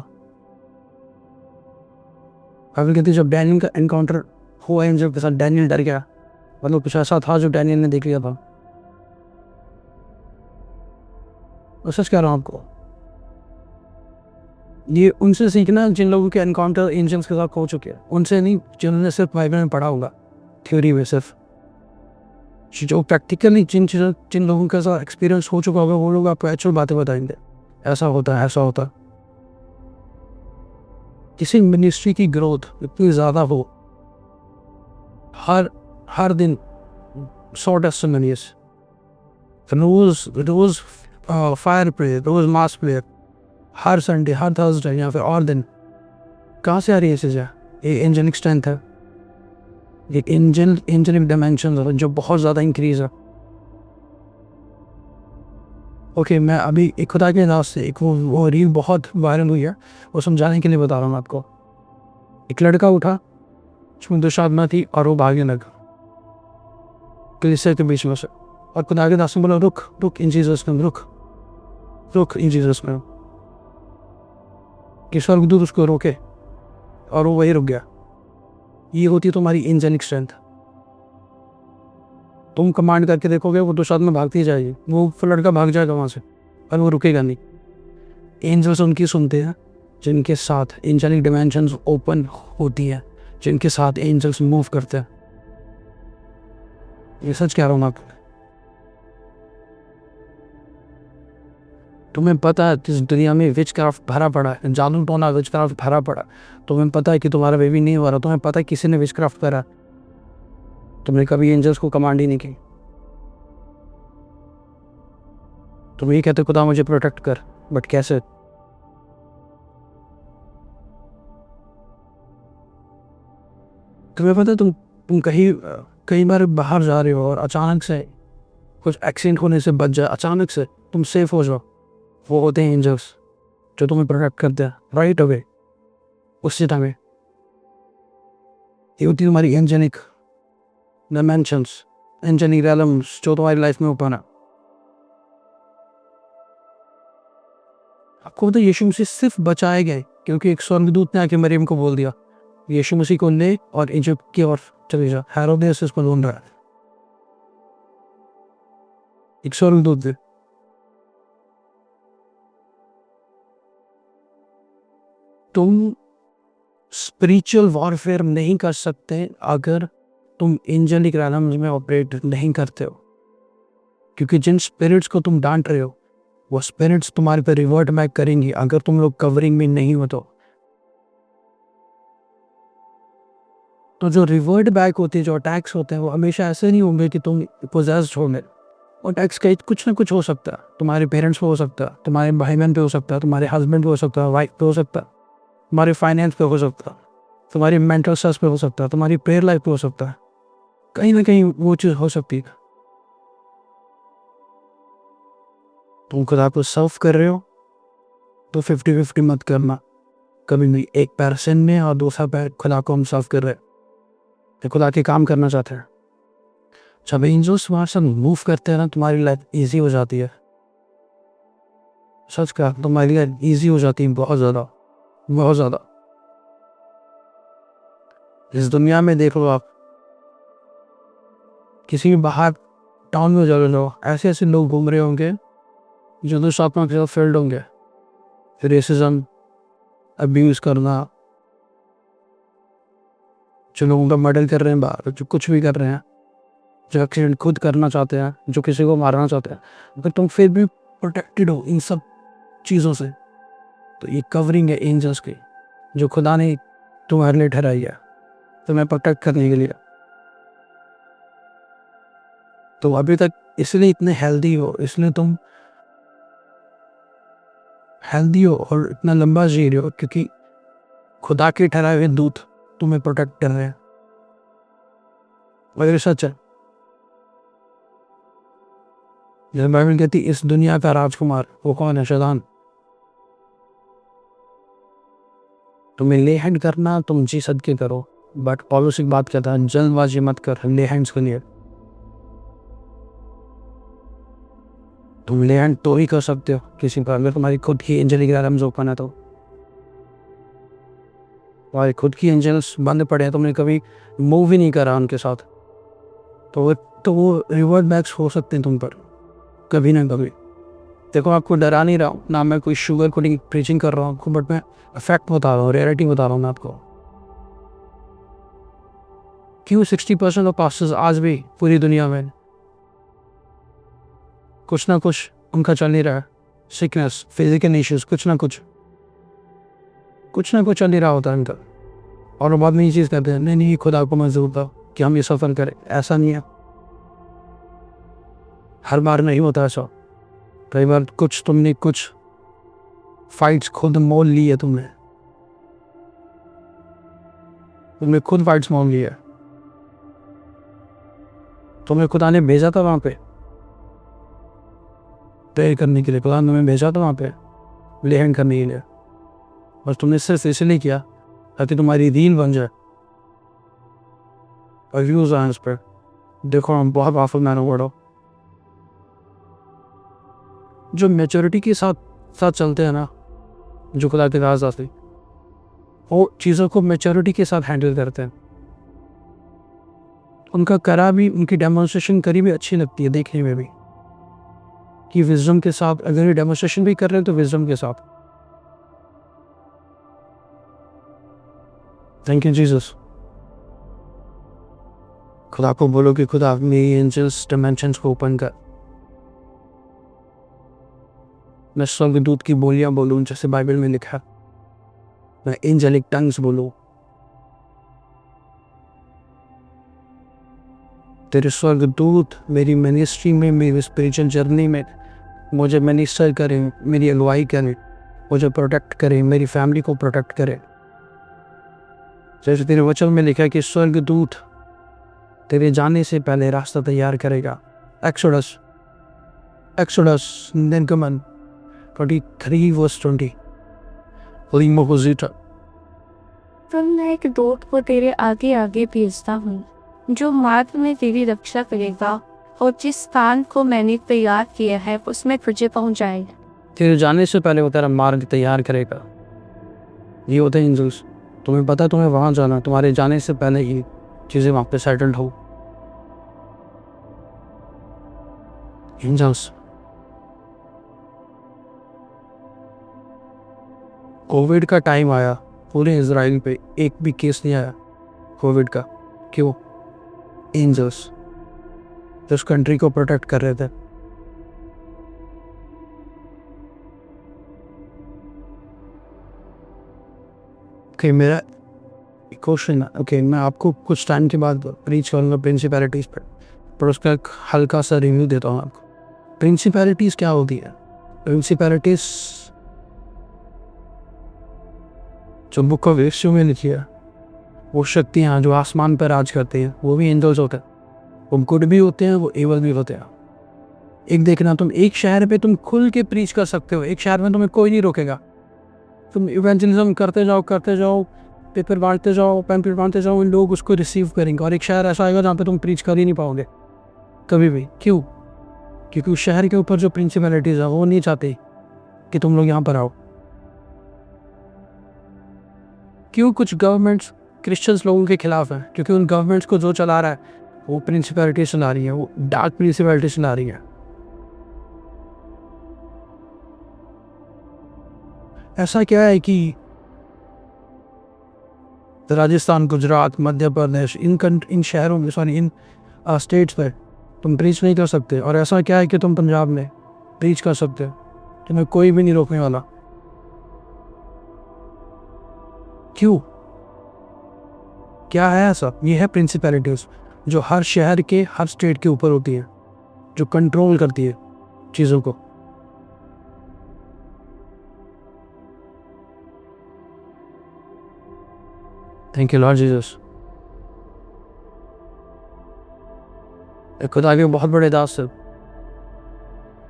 बाइबल कहती है जब डैनियल का एनकाउंटर हुआ एंजल के साथ, डैनियल डर गया, मतलब कुछ ऐसा था जो डैनियल ने देख लिया था। मैं सच कह रहा हूँ आपको, ये उनसे सीखना जिन लोगों के एनकाउंटर एंजल्स के साथ हो चुके हैं, उनसे नहीं जिन्होंने सिर्फ बाइबल में पढ़ा होगा, थ्योरी में सिर्फ। जो प्रैक्टिकली जिन लोगों के साथ एक्सपीरियंस हो चुका होगा वो लोग आपको एक्चुअल बातें बताएंगे, ऐसा होता है, ऐसा होता है। किसी मिनिस्ट्री की ग्रोथ इतनी ज़्यादा हो, हर दिन 100 टेस्टिमनीज, रोज फायर प्रेयर, रोज मास प्रेयर, हर संडे, हर थर्सडे या फिर और दिन, कहाँ से आ रही है चीज़ें? ये एंजेलिक स्ट्रेंथ है, एक एंजेलिक डायमेंशन जो बहुत ज़्यादा इंक्रीज है। ओके, मैं अभी एक खुदा के नाम से एक वो रील बहुत वायरल हुई है, वो समझाने के लिए बता रहा हूँ आपको। एक लड़का उठा, उसमें 2 आत्मा थी और वो भागने लगा कलीसिया के बीच में से, और खुदा के नाम से बोला रुक इन जीसस नेम, रुक इन जीसस नेम। कि स्वर्गदूत उसको रोके और वो वही रुक गया। ये होती है तुम्हारी एंजेलिक स्ट्रेंथ। तुम कमांड करके देखोगे वो 2 आत्मा भागती जाएगी, वो लड़का भाग जाएगा वहाँ से और वो रुकेगा नहीं। एंजल्स उनकी सुनते हैं जिनके साथ एंजेलिक डिमेंशंस ओपन होती है, जिनके साथ एंजल्स मूव करते हैं। ये सच कह रहा हूँ आपको। तुम्हें पता है इस दुनिया में विचक्राफ्ट भरा पड़ा है, जादू टोना विचक्राफ्ट भरा पड़ा। तुम्हें पता है कि तुम्हारा बेबी नहीं हो रहा, तुम्हें पता है किसी ने विचक्राफ्ट करा, तुमने कभी एंजल्स को कमांड ही नहीं की। तुम ये कहते खुदा मुझे प्रोटेक्ट कर, बट कैसे? तुम्हें पता है तुम कई बार बाहर जा रहे हो और अचानक से कुछ एक्सीडेंट होने से बच जाए, अचानक से तुम सेफ हो जाओ, वो होते हैं एंजल्स जो तुम्हें प्रोटेक्ट करते हैं राइट अवे उसी टाइम। ये होती है तुम्हारी एंजेलिक डायमेंशंस, एंजेलिक रेलम्स जो तुम्हारी लाइफ में ओपन है। आपको पता है यीशु मसीह सिर्फ बचाए गए क्योंकि एक स्वर्गदूत ने आके मरियम को बोल दिया यीशु मसीह को ले और इजिप्ट की ओर चले जा, हेरोदेस इसको ढूंढ रहा है। एक स्वर्गदूत थे। तुम स्पिरिचुअल वॉरफेयर नहीं कर सकते अगर तुम एंजेलिक रेलम्स में ऑपरेट नहीं करते हो, क्योंकि जिन स्पिरिट्स को तुम डांट रहे हो वो स्पिरिट्स तुम्हारे पे रिवर्ट बैक करेंगी अगर तुम लोग कवरिंग में नहीं हो। तो जो रिवर्ट बैक होती है, जो अटैक्स होते हैं, वो हमेशा ऐसे नहीं होंगे कि तुम पोजेस्ड हो। अटैक्स का कुछ ना कुछ हो सकता है, तुम्हारे पेरेंट्स पे हो सकता है, तुम्हारे भाई बहन पे हो सकता है, तुम्हारे हस्बैंड पे हो सकता है, वाइफ पे हो सकता है, तुम्हारे फाइनेंस पे हो सकता है, तुम्हारी मेंटल स्ट्रेस पे हो सकता है, तुम्हारी प्रेयर लाइफ पे हो सकता है, कहीं ना कहीं वो चीज़ हो सकती है। तुम खुदा को सर्व कर रहे हो तो 50-50 मत करना, कभी भी एक पैर sin में और दूसरा पैर खुदा को हम सर्व कर रहे हैं, तो खुदा के काम करना चाहते हैं। जब एंजल्स तुम्हारे साथ मूव करते हैं ना, तुम्हारी लाइफ इजी हो जाती है। सच कहा, तुम्हारी लाइफ इजी हो जाती है, बहुत ज़्यादा, बहुत ज़्यादा। इस दुनिया में देख लो, आप किसी भी बाहर टाउन में चले जाओ, ऐसे ऐसे लोग घूम रहे होंगे जो दुष्टात्मा के साथ फील्ड होंगे, रेसिज्म, अब्यूज़ करना, जो लोगों का मर्डर कर रहे हैं बाहर, जो कुछ भी कर रहे हैं, जो एक्सीडेंट खुद करना चाहते हैं, जो किसी को मारना चाहते हैं, अगर तुम फिर भी प्रोटेक्टेड हो इन सब चीज़ों से, तो ये कवरिंग है एंजल्स की, जो खुदा ने तुम्हारे लिए ठहराई है तुम्हें प्रोटेक्ट करने के लिए। तो अभी तक इसलिए इतने हेल्दी हो, इसलिए तुम हेल्दी हो और इतना लंबा जी रहे हो, क्योंकि खुदा के ठहराए हुए दूत तुम्हें प्रोटेक्ट कर रहे हैं। और ये सच है। जैसे बाइबल कहती इस दुनिया का राजकुमार वो कौन है? शैतान। तुम्हें ले हैंड करना, तुम जी सदके करो, बट पौलुस एक बात कहता है, जल्दबाजी मत कर ले हैंड्स के लिए। तुम ले हैंड तो ही कर सकते हो किसी पर अगर तुम्हारी खुद की एंजलिक एलार्म्स ओपन है। तो तुम्हारी खुद की एंजल्स बंद पड़े हैं, तुमने कभी मूव ही नहीं करा उनके साथ, तो वो रिवर्ट बैक्स हो सकते हैं तुम पर कभी ना कभी। देखो, आपको डरा नहीं रहा हूँ ना, मैं कोई शुगर कोटिंग प्रीचिंग कर रहा हूँ आपको, बट मैं फैक्ट बता रहा हूँ, रियलिटी बता रहा हूँ मैं आपको। क्यों 60% ऑफ पास्टर्स आज भी पूरी दुनिया में कुछ ना कुछ उनका चल नहीं रहा है, सिकनेस, फिजिकल इश्यूज, कुछ ना कुछ चल नहीं रहा होता है उनका, और वो बाद में ये चीज़ कहते हैं नहीं खुदा को मंजूर था कि हम ये सफ़र करें। ऐसा नहीं है, हर बार नहीं होता ऐसा। कई बार तुमने कुछ फाइट्स खुद मोल ली है, तुमने खुद फाइट्स मोल ली है। तुम्हें खुदा ने भेजा था वहाँ पे प्रेयर करने के लिए, खुदा ने तुम्हें भेजा था वहाँ पे ले हैंड करने के लिए, बस तुमने सिर्फ इसलिए किया ताकि तुम्हारी रील बन जाए और व्यूज़ आए उस पर। देखो, हम बहुत पावरफुल मैन हो बड़ो, जो मैच्योरिटी के साथ चलते हैं ना, जो खुदा के राज आते, वो चीज़ों को मैच्योरिटी के साथ हैंडल करते हैं। उनका करा भी, उनकी डेमोन्स्ट्रेशन करी भी अच्छी लगती है देखने में भी, कि विजडम के साथ अगर ये डेमोन्स्ट्रेशन भी कर रहे हैं तो विजडम के साथ। Thank you Jesus. खुदा को बोलो कि खुदा मेरी एंजल्स डिमेंशंस को ओपन कर, मैं स्वर्गदूत की बोलियां बोलूं जैसे बाइबल में लिखा, मैं एंजेलिक टंग्स बोलूं, तेरे स्वर्गदूत मेरी मिनिस्ट्री में, मेरी स्पिरिचुअल जर्नी में मुझे मिनिस्टर करें, मेरी अगुवाई करें, मुझे प्रोटेक्ट करें, मेरी फैमिली को प्रोटेक्ट करें। जैसे तेरे वचन में लिखा कि स्वर्गदूत तेरे जाने से पहले रास्ता तैयार करेगा। एक्सोडस निर्गमन 23:20। तो मैं एक दूत को तेरे आगे आगे भेजता हूँ, जो मार्ग में तेरी रक्षा करेगा, और जिस स्थान को मैंने तैयार किया है उसमें तुझे पहुँचाएगा। तेरे जाने से पहले वो तेरा मार्ग तैयार करेगा। ये होते हैं एंजल्स। तुम्हें पता है तुम्हें वहाँ जाना, तुम्हारे जाने से पहले ही चीज़ें वहाँ पे सेटल्ड हो। एंजल्स। कोविड का टाइम आया, पूरे इजराइल पे एक भी केस नहीं आया कोविड का। क्यों? एंजल्स जो उस कंट्री को प्रोटेक्ट कर रहे थे। ओके, मेरा क्वेश्चन है, ओके, मैं आपको कुछ टाइम के बाद प्रीच करूँगा प्रिंसिपैलिटीज़ पर उसका एक हल्का सा रिव्यू देता हूँ आपको। प्रिंसिपैलिटीज़ क्या होती है? प्रिंसिपैलिटीज़ जो बुक ऑफ यीशु में लिखी है, वो शक्तियाँ जो आसमान पर राज करती हैं, वो भी एंजल्स होते हैं। वो गुड भी होते हैं, वो एवल भी होते हैं। एक देखना, तुम एक शहर पे तुम खुल के प्रीच कर सकते हो, एक शहर में तुम्हें कोई नहीं रोकेगा। तुम इवेंजलिज्म करते जाओ, पेपर बांटते जाओ, पैम्पलेट बांटते जाओ, लोग उसको रिसीव करेंगे। और एक शहर ऐसा आएगा जहाँ पे तुम प्रीच कर ही नहीं पाओगे कभी भी। क्यों? क्योंकि उस शहर के ऊपर जो प्रिंसिपैलिटीज़ है वो नहीं चाहते कि तुम लोग यहाँ पर आओ। क्यों? कुछ गवर्नमेंट्स क्रिश्चियंस लोगों के खिलाफ है, क्योंकि उन गवर्नमेंट्स को जो चला रहा है वो प्रिंसिपैलिटी चला रही है, वो डार्क प्रिंसिपैलिटी चला रही है। ऐसा क्या है कि तो राजस्थान, गुजरात, मध्य प्रदेश, इन शहरों में, सॉरी इन स्टेट्स पे तुम प्रीच नहीं कर सकते। और ऐसा क्या है कि तुम पंजाब में प्रीच कर सकते हो, तुम्हें कोई भी नहीं रोकने वाला। क्यों? क्या है ऐसा? ये है प्रिंसिपैलिटीज जो हर शहर के, हर स्टेट के ऊपर होती है, जो कंट्रोल करती है चीज़ों को। Thank you Lord Jesus. खुदा के बहुत बड़े दास से वो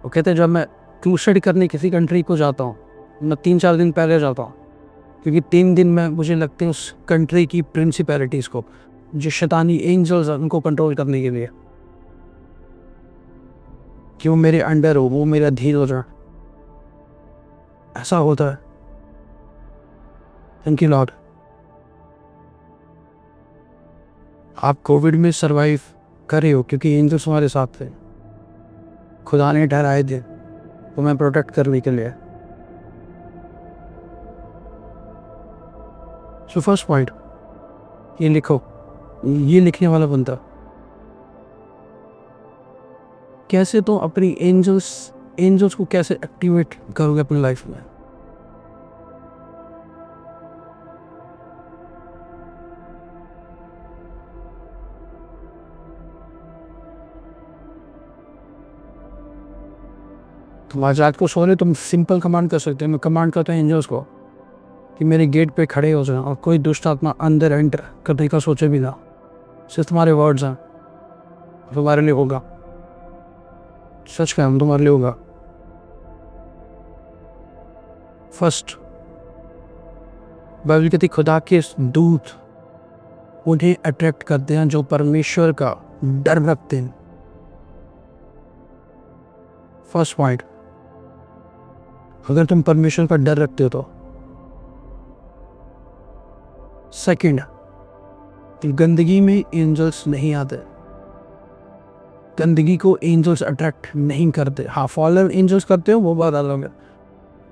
कहते हैं, जब मैं क्रूसेड करने किसी कंट्री को जाता हूँ, मैं 3-4 दिन पहले जाता हूँ, क्योंकि 3 दिन में मुझे लगते हैं उस कंट्री की प्रिंसिपैलिटीज़ को, जो शैतानी एंजल्स हैं, उनको कंट्रोल करने के लिए, कि वो मेरे अंडर हो, वो मेरा अधीन हो जाए। ऐसा होता है। Thank you Lord. आप कोविड में सरवाइव कर रहे हो क्योंकि एंजल्स हमारे साथ थे, खुदा ने ठहराए थे तुम्हें प्रोटेक्ट करने के लिए। सो फर्स्ट पॉइंट ये लिखो, ये लिखने वाला बंदा, कैसे तो अपनी एंजल्स को कैसे एक्टिवेट करोगे अपनी लाइफ में। तुम आज रात को सोने, तुम सिंपल कमांड कर सकते हो। मैं कमांड करता हूँ एंजल्स को कि मेरे गेट पे खड़े हो जाए और कोई दुष्ट आत्मा अंदर एंटर करने का सोचे भी ना। सिर्फ तुम्हारे वर्ड्स हैं, तुम्हारे लिए होगा। सच कहूँ, तुम्हारे लिए होगा। फर्स्ट, बाइबल कहती खुदा के दूत उन्हें अट्रैक्ट करते हैं जो परमेश्वर का डर रखते हैं। फर्स्ट पॉइंट, अगर तुम परमेश्वर का डर रखते हो तो। सेकंड, गंदगी में एंजल्स नहीं आते, गंदगी को एंजल्स अट्रैक्ट नहीं करते। हाँ, फॉलन एंजल्स करते हो, वो बात अलग है।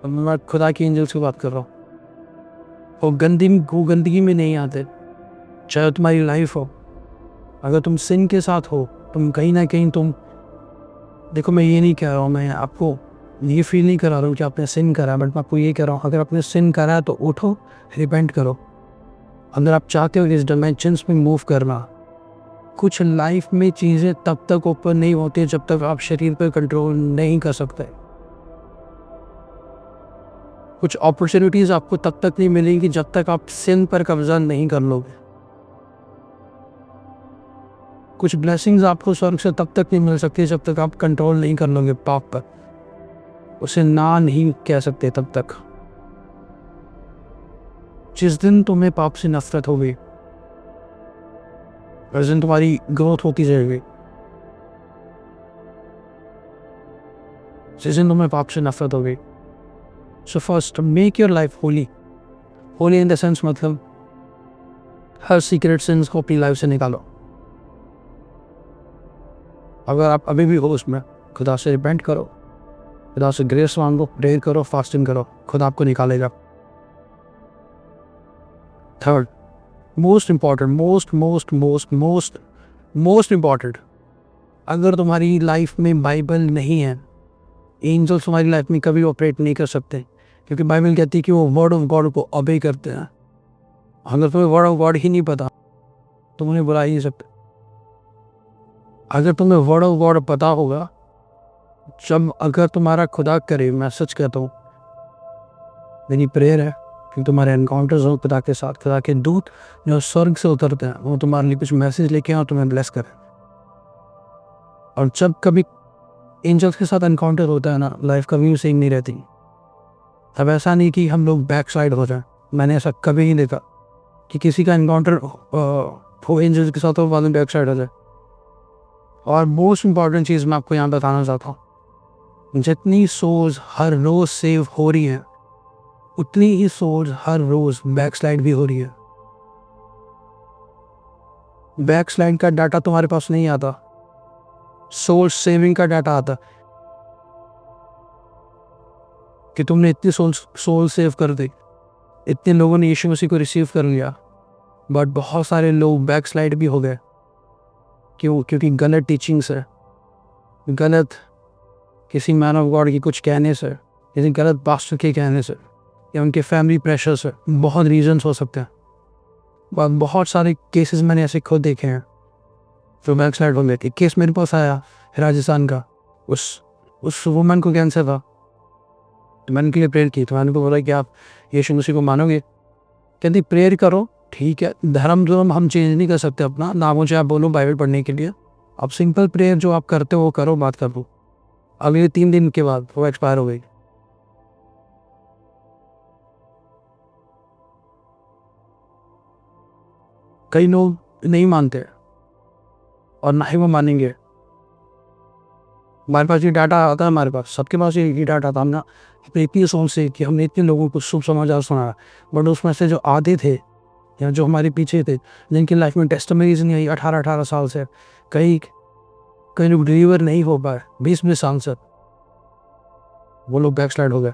मैं खुदा की एंजल्स की बात कर रहा हूँ। वो गंदगी में नहीं आते। चाहे तुम्हारी लाइफ हो, अगर तुम सिन के साथ हो, तुम कहीं ना कहीं तुम देखो, मैं ये नहीं कह रहा हूँ, मैं आपको ये फील नहीं करा रहा हूँ कि आपने सिन करा, बट मैं आपको ये कह रहा हूँ, अगर आपने सिन करा है तो उठो, रिपेंट करो। अगर आप चाहते हो इस डायमेंशंस में मूव करना, कुछ लाइफ में चीज़ें तब तक ओपन नहीं होती जब तक आप शरीर पर कंट्रोल नहीं कर सकते। कुछ अपॉर्चुनिटीज़ आपको तब तक नहीं मिलेंगी जब तक आप सिन पर कब्जा नहीं कर लोगे। कुछ ब्लेसिंग्स आपको स्वर्ग से तब तक नहीं मिल सकती जब तक आप कंट्रोल नहीं कर लोगे पाप पर, उसे ना नहीं कह सकते तब तक। जिस दिन तुम्हें पाप से नफरत होगी, उस दिन तुम्हारी ग्रोथ होती जाएगी। जिस दिन तुम्हें पाप से नफरत होगी। So first, make your life Holi. Holi in the sense मतलब हर सीक्रेट सिंस को अपनी लाइफ से निकालो। अगर आप अभी भी हो उसमें, खुदा से रिपेंट करो, खुदा से ग्रेस मांगो, प्रेयर करो, फास्टिंग करो, खुदा आपको निकालेगा। थर्ड, मोस्ट इम्पॉर्टेंट, अगर तुम्हारी लाइफ में बाइबल नहीं है, एंजल्स तुम्हारी लाइफ में कभी ऑपरेट नहीं कर सकते, क्योंकि बाइबल कहती है कि वो वर्ड ऑफ गॉड को ओबे करते हैं। अगर तुम्हें वर्ड ऑफ गॉड ही नहीं पता, तुम उन्हें बुला ही नहीं सकते। अगर तुम्हें वर्ड ऑफ गॉड पता होगा, जब अगर तुम्हारा खुदा करे, मैं सच कहता हूँ, मेरी प्रेयर है कि तुम्हारे एनकाउंटर्स हो खुदा के साथ, खुदा के दूत जो स्वर्ग से उतरते हैं वो तुम्हारे लिए कुछ मैसेज लेके आए और तुम्हें ब्लेस करें। और जब कभी एंजल्स के साथ एनकाउंटर होता है ना, लाइफ कभी सेम नहीं रहती। तब ऐसा नहीं कि हम लोग बैक साइड हो जाए। मैंने ऐसा कभी नहीं देखा कि किसी का एनकाउंटर हो एंजल्स के साथ और बाद में बैक साइड हो जाए। और मोस्ट इम्पॉर्टेंट चीज़ मैं आपको यहाँ बताना चाहता हूँ, जितनी सोल्स हर रोज़ सेव हो रही हैं, उतनी ही सोल्स हर रोज़ बैकस्लाइड भी हो रही है। बैकस्लाइड का डाटा तुम्हारे पास नहीं आता, सोल सेविंग का डाटा आता कि तुमने इतनी सोल सेव कर दी, इतने लोगों ने यीशु मसीह को रिसीव कर लिया, बट बहुत सारे लोग बैक स्लाइड भी हो गए। क्यों? क्योंकि गलत टीचिंग से, गलत किसी मैन ऑफ गॉड की कुछ कहने से, किसी गलत पास्टर के कहने से, या उनके फैमिली प्रेशर से। बहुत रीजंस हो सकते हैं। बहुत सारे केसेस मैंने ऐसे खुद देखे हैं जो बैक स्लाइड हो गए। एक केस मेरे पास आया राजस्थान का। उस वुमन को कैंसर था, तो मैंने उनके लिए प्रेयर की। तो मैंने उनको बोला कि आप यीशु मसीह को मानोगे? कहती प्रेयर करो, ठीक है। धर्म जो हम चेंज नहीं कर सकते अपना, ना मुझे आप बोलो बाइबल पढ़ने के लिए। अब सिंपल प्रेयर जो आप करते हो वो करो, बात कर लो। अगले 3 दिन के बाद वो एक्सपायर हो गई। कई लोग नहीं मानते और ना ही वो मानेंगे। हमारे पास ये डाटा आता है, हमारे पास सबके पास ये डाटा था। हमने अपने इतनी सोच से कि हमने इतने लोगों को शुभ समाचार सुनाया, बट उसमें से जो आधे थे या जो हमारे पीछे थे, जिनकी लाइफ में टेस्टिमनीज नहीं आई 18 साल से, कई लोग डिलीवर नहीं हो पाए 20 साल से, वो लोग बैकस्लाइड हो गए।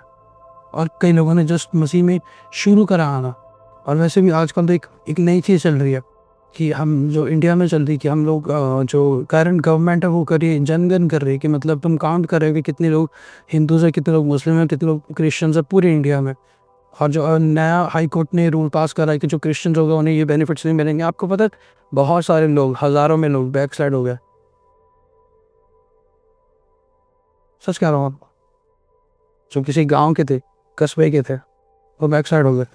और कई लोगों ने जस्ट मसीह में शुरू करा आना। और वैसे भी आजकल तो एक नई चीज़ चल रही है कि हम जो इंडिया में चल रही है कि हम लोग जो करंट गवर्नमेंट है वो कर रही है, जनगण कर रही है कि मतलब तुम काउंट कर रहे हो कि कितने लोग हिंदू है, कितने लोग मुस्लिम हैं, कितने लोग क्रिश्चियंस है पूरे इंडिया में। और जो नया हाई कोर्ट ने रूल पास करा है कि जो क्रिश्चियंस होगा उन्हें ये बेनिफिट्स नहीं मिलेंगे। आपको पता है बहुत सारे लोग, हज़ारों में लोग बैक स्लाइड हो गए। सच कह रहा हूँ आप, जो किसी गाँव के थे, कस्बे के थे, वो बैक साइड हो गए।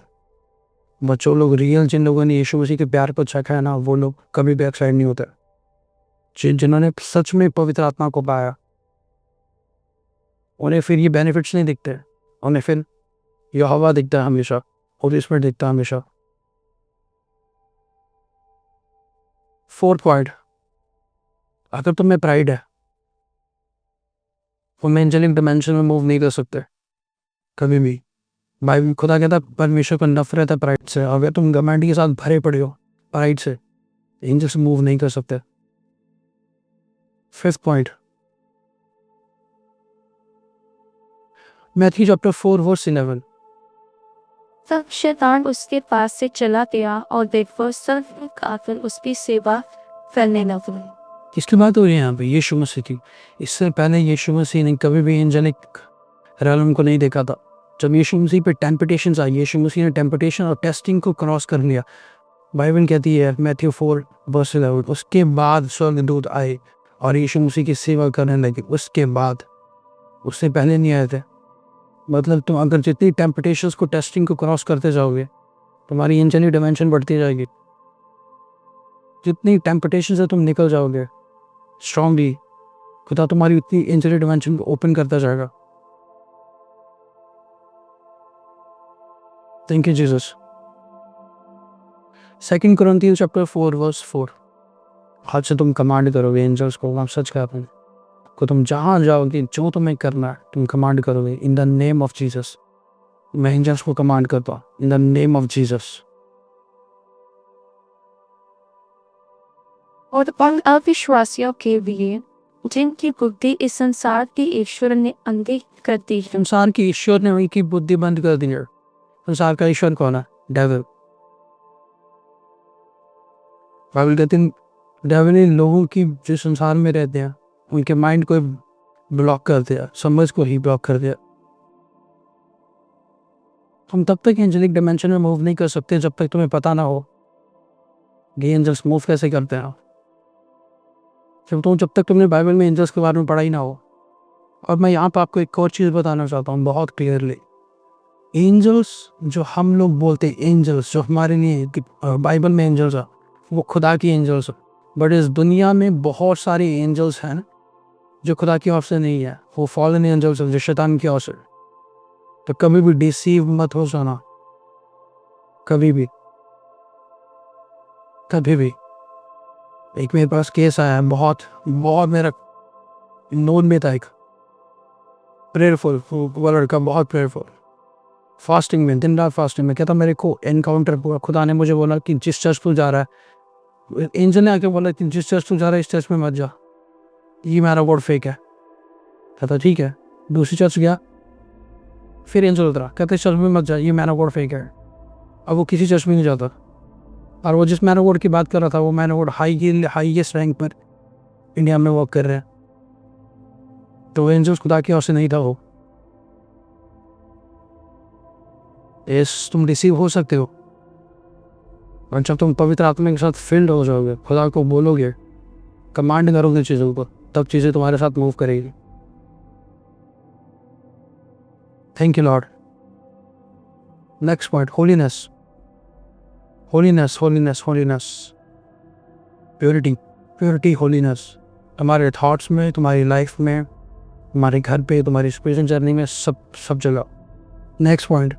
बच्चों लोग रियल, जिन लोगों ने यीशु मसीह के प्यार को चखा है ना, वो लोग कभी बैक साइड नहीं होते। जिन्होंने सच में पवित्र आत्मा को पाया, उन्हें फिर ये बेनिफिट्स नहीं दिखते। उन्हें फिर यहोवा दिखता है हमेशा, होली स्पिरिट दिखता है हमेशा। 4th पॉइंट, अगर तुम्हें प्राइड है, तुम एंजेलिक डिमेंशन में मूव नहीं कर सकते कभी भी। भाई खुदा कहता है परमेश्वर को नफरत है प्राइड से। अगर तुम घमंड के साथ भरे पड़े हो प्राइड से, एंजल्स मूव नहीं कर सकते। 5th point, Matthew chapter 4 verse 11। तब शैतान उसके पास से चला गया और देखो सब आकर उसकी सेवा करने लगे। इसकी बात हो रही है यहाँ पे यीशु मसीह की। इससे पहले यीशु मसीह ने कभी भी एंजेलिक realm को नहीं देखा था। जब यीशु मसीह पे टेम्पटेशंस आई, यीशु मसीह ने टेम्पटेशन और टेस्टिंग को क्रॉस कर लिया। बाइबल कहती है मैथ्यू 4 वर्स 11, उसके बाद स्वर्गदूत आए और यीशु मसीह की सेवा करने लगे। उसके बाद, उससे पहले नहीं आए थे। मतलब तुम अगर जितनी टेम्पटेशंस को, टेस्टिंग को क्रॉस करते जाओगे, तुम्हारी एंजेलिक डिमेंशन बढ़ती जाएगी। जितनी टेम्पटेशन से तुम निकल जाओगे स्ट्रांगली, खुदा तुम्हारी उतनी एंजेलिक डिमेंशन को ओपन करता जाएगा। Thank you Jesus. 2 Corinthians chapter 4 verse 4, आज से तुम कमांड करोगे एंजल्स को। हम सच कहते हैं को तुम जहाँ जाओगे, जो तुम्हें करना है तुम कमांड करोगे in the name of Jesus. मैं एंजल्स को कमांड करता हूँ in the name of Jesus. और अविश्वासियों के लिए जिनकी बुद्धि इस संसार की ईश्वर ने अंधी कर दी है। संसार की ईश्वर ने उनकी बुद्धि बंद कर दी है। संसार का ईश्वर कौन है? डेविल। बाइबल कहती है डेविल ने लोगों की जो संसार में रहते हैं उनके माइंड को ब्लॉक कर दिया, समझ को ही ब्लॉक कर दिया। तुम तब तक एंजेलिक डिमेंशन में मूव नहीं कर सकते जब तक तुम्हें पता ना हो कि एंजल्स मूव कैसे करते हैं। जब तक तुमने बाइबल में एंजल्स के बारे में पढ़ा ही ना हो। और मैं यहाँ पर आपको एक और चीज़ बताना चाहता हूँ बहुत क्लियरली। एंजल्स जो हम लोग बोलते हैं, एंजल्स जो हमारे लिए बाइबल में एंजल्स है, वो खुदा की एंजल्स है। बट इस दुनिया में बहुत सारे एंजल्स हैं जो खुदा की ओर से नहीं है, वो फॉलन एंजल्स है जो शैतान की ओर से। तो कभी भी डिसीव मत हो जाना, कभी भी। एक मेरे पास केस आया है, बहुत मेरा नोन में था, एक प्रेयरफुल वो लड़का, बहुत प्रेयरफुल, फास्टिंग में, दिन रात फास्टिंग में। कहता मेरे को एनकाउंटर हुआ, खुदा ने मुझे बोला कि जिस चर्च तू जा रहा है, एंजल ने आके बोला कि जिस चर्च तू जा रहा है इस चर्च में मत जा, ये मेरा वर्ड फेक है। कहता ठीक है। दूसरी चर्च गया, फिर एंजल उतरा, कहते चर्च में मत जा, ये मेरा वर्ड फेक है। अब वो किसी चर्च में नहीं जाता। और वो जिस मैनोवोड की बात कर रहा था वो मैनोवोड हाईएस्ट रैंक पर इंडिया में वर्क कर रहे हैं, तो एंजल्स खुदा की ओर से नहीं था वो। यस, तुम रिसीव हो सकते हो, और जब तुम पवित्र आत्मा के साथ फिल्ड हो जाओगे, खुदा को बोलोगे, कमांड करोगे चीज़ों को, तब चीज़ें तुम्हारे साथ मूव करेगी। Thank you Lord. Next point, holiness. Holiness holiness holiness, purity purity holiness, तुम्हारे थॉट्स में, तुम्हारी लाइफ में, तुम्हारे घर पे, तुम्हारी स्पिरिचुअल जर्नी में, सब जगह। नेक्स्ट पॉइंट,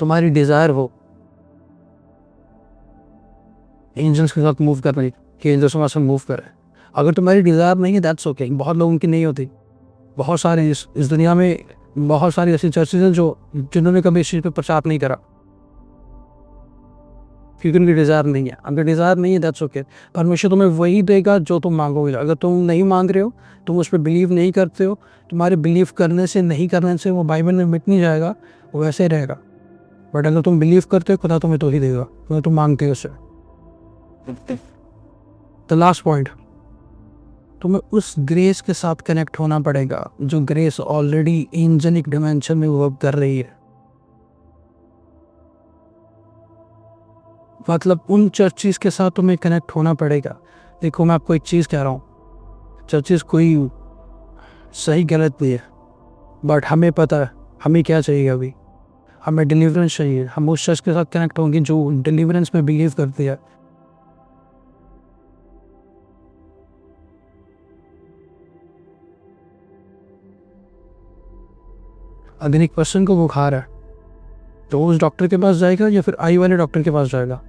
तुम्हारी डिज़ायर हो एंजल्स के साथ मूव करने कि एंजल्स तुम्हारे साथ मूव करे। अगर तुम्हारी डिज़ायर नहीं है दैट्स ओके, बहुत लोगों की नहीं होती। बहुत सारे इस दुनिया में बहुत सारी ऐसी चर्चेज हैं जिन्होंने कभी इस चीज़ पर प्रचार नहीं करा क्योंकि उनकी डिज़ायर नहीं है। अगर डिज़ायर नहीं है दैट्स ओके, परमेश्वर तुम्हें वही देगा जो तुम मांगोगे। अगर तुम नहीं मांग रहे हो, तुम उस पर बिलीव नहीं करते हो, तुम्हारे बिलीव करने से नहीं करने से वो बाइबल में मिट नहीं जाएगा, वो वैसे ही रहेगा। बट अगर तुम बिलीव करते हो, खुदा तुम्हें तो ही देगा, तुम्हें तुम मांगते हो उससे। द लास्ट पॉइंट, तुम्हें उस ग्रेस के साथ कनेक्ट होना पड़ेगा जो ग्रेस ऑलरेडी एंजेलिक डिमेंशन में वर्क कर रही है। मतलब उन चर्चिस के साथ तुम्हें कनेक्ट होना पड़ेगा। देखो, मैं आपको एक चीज़ कह रहा हूँ, चर्चिस कोई सही गलत नहीं है, बट हमें पता है हमें क्या चाहिए। अभी हमें डिलीवरेंस चाहिए। हम उस चर्च के साथ कनेक्ट होंगे जो डिलीवरेंस में बिलीव करती है। अगर एक पर्सन को बुखार है तो उस डॉक्टर के पास जाएगा या फिर आई वाले डॉक्टर के पास जाएगा?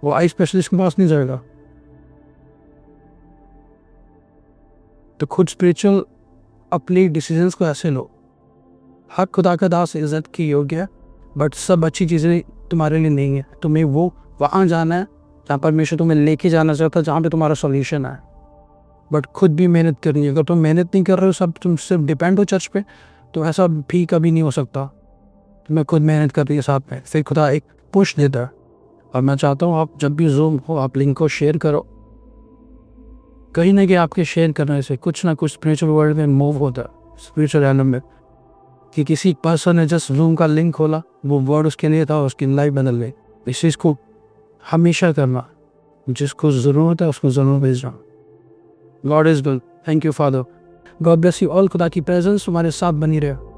वो आई स्पेशलिस्ट के पास नहीं जाएगा। तो खुद स्पिरिचुअल अपने डिसीजंस को ऐसे लो, हर खुदा का दास इज्जत की योग्य है, बट सब अच्छी चीज़ें तुम्हारे लिए नहीं है। तुम्हें वो वहाँ जाना है जहाँ परमेश्वर तुम्हें लेके जाना चाहता है, जहाँ पे तुम्हारा सॉल्यूशन है। बट खुद भी मेहनत करनी है। अगर तुम मेहनत नहीं कर रहे हो, सब तुम सिर्फ डिपेंड हो चर्च पे, तो ऐसा भी कभी नहीं हो सकता। तुम्हें खुद मेहनत कर रही है साथ में, फिर खुदा एक पुश देता है। और मैं चाहता हूँ आप जब भी जूम हो, आप लिंक को शेयर करो। कहीं ना कहीं आपके शेयर करने से कुछ ना कुछ स्पिरिचुअल वर्ल्ड में मूव होता है, स्पिरिचुअल एलम में। कि किसी पर्सन ने जस्ट जूम का लिंक खोला, वो वर्ड उसके लिए था, उसकी लाइफ बदल गई। इस चीज़ को हमेशा करना, जिसको ज़रूरत है उसको ज़रूर भेजना। God is good. Thank you father. God bless you all. खुदा की प्रेजेंस तुम्हारे साथ बनी रहे।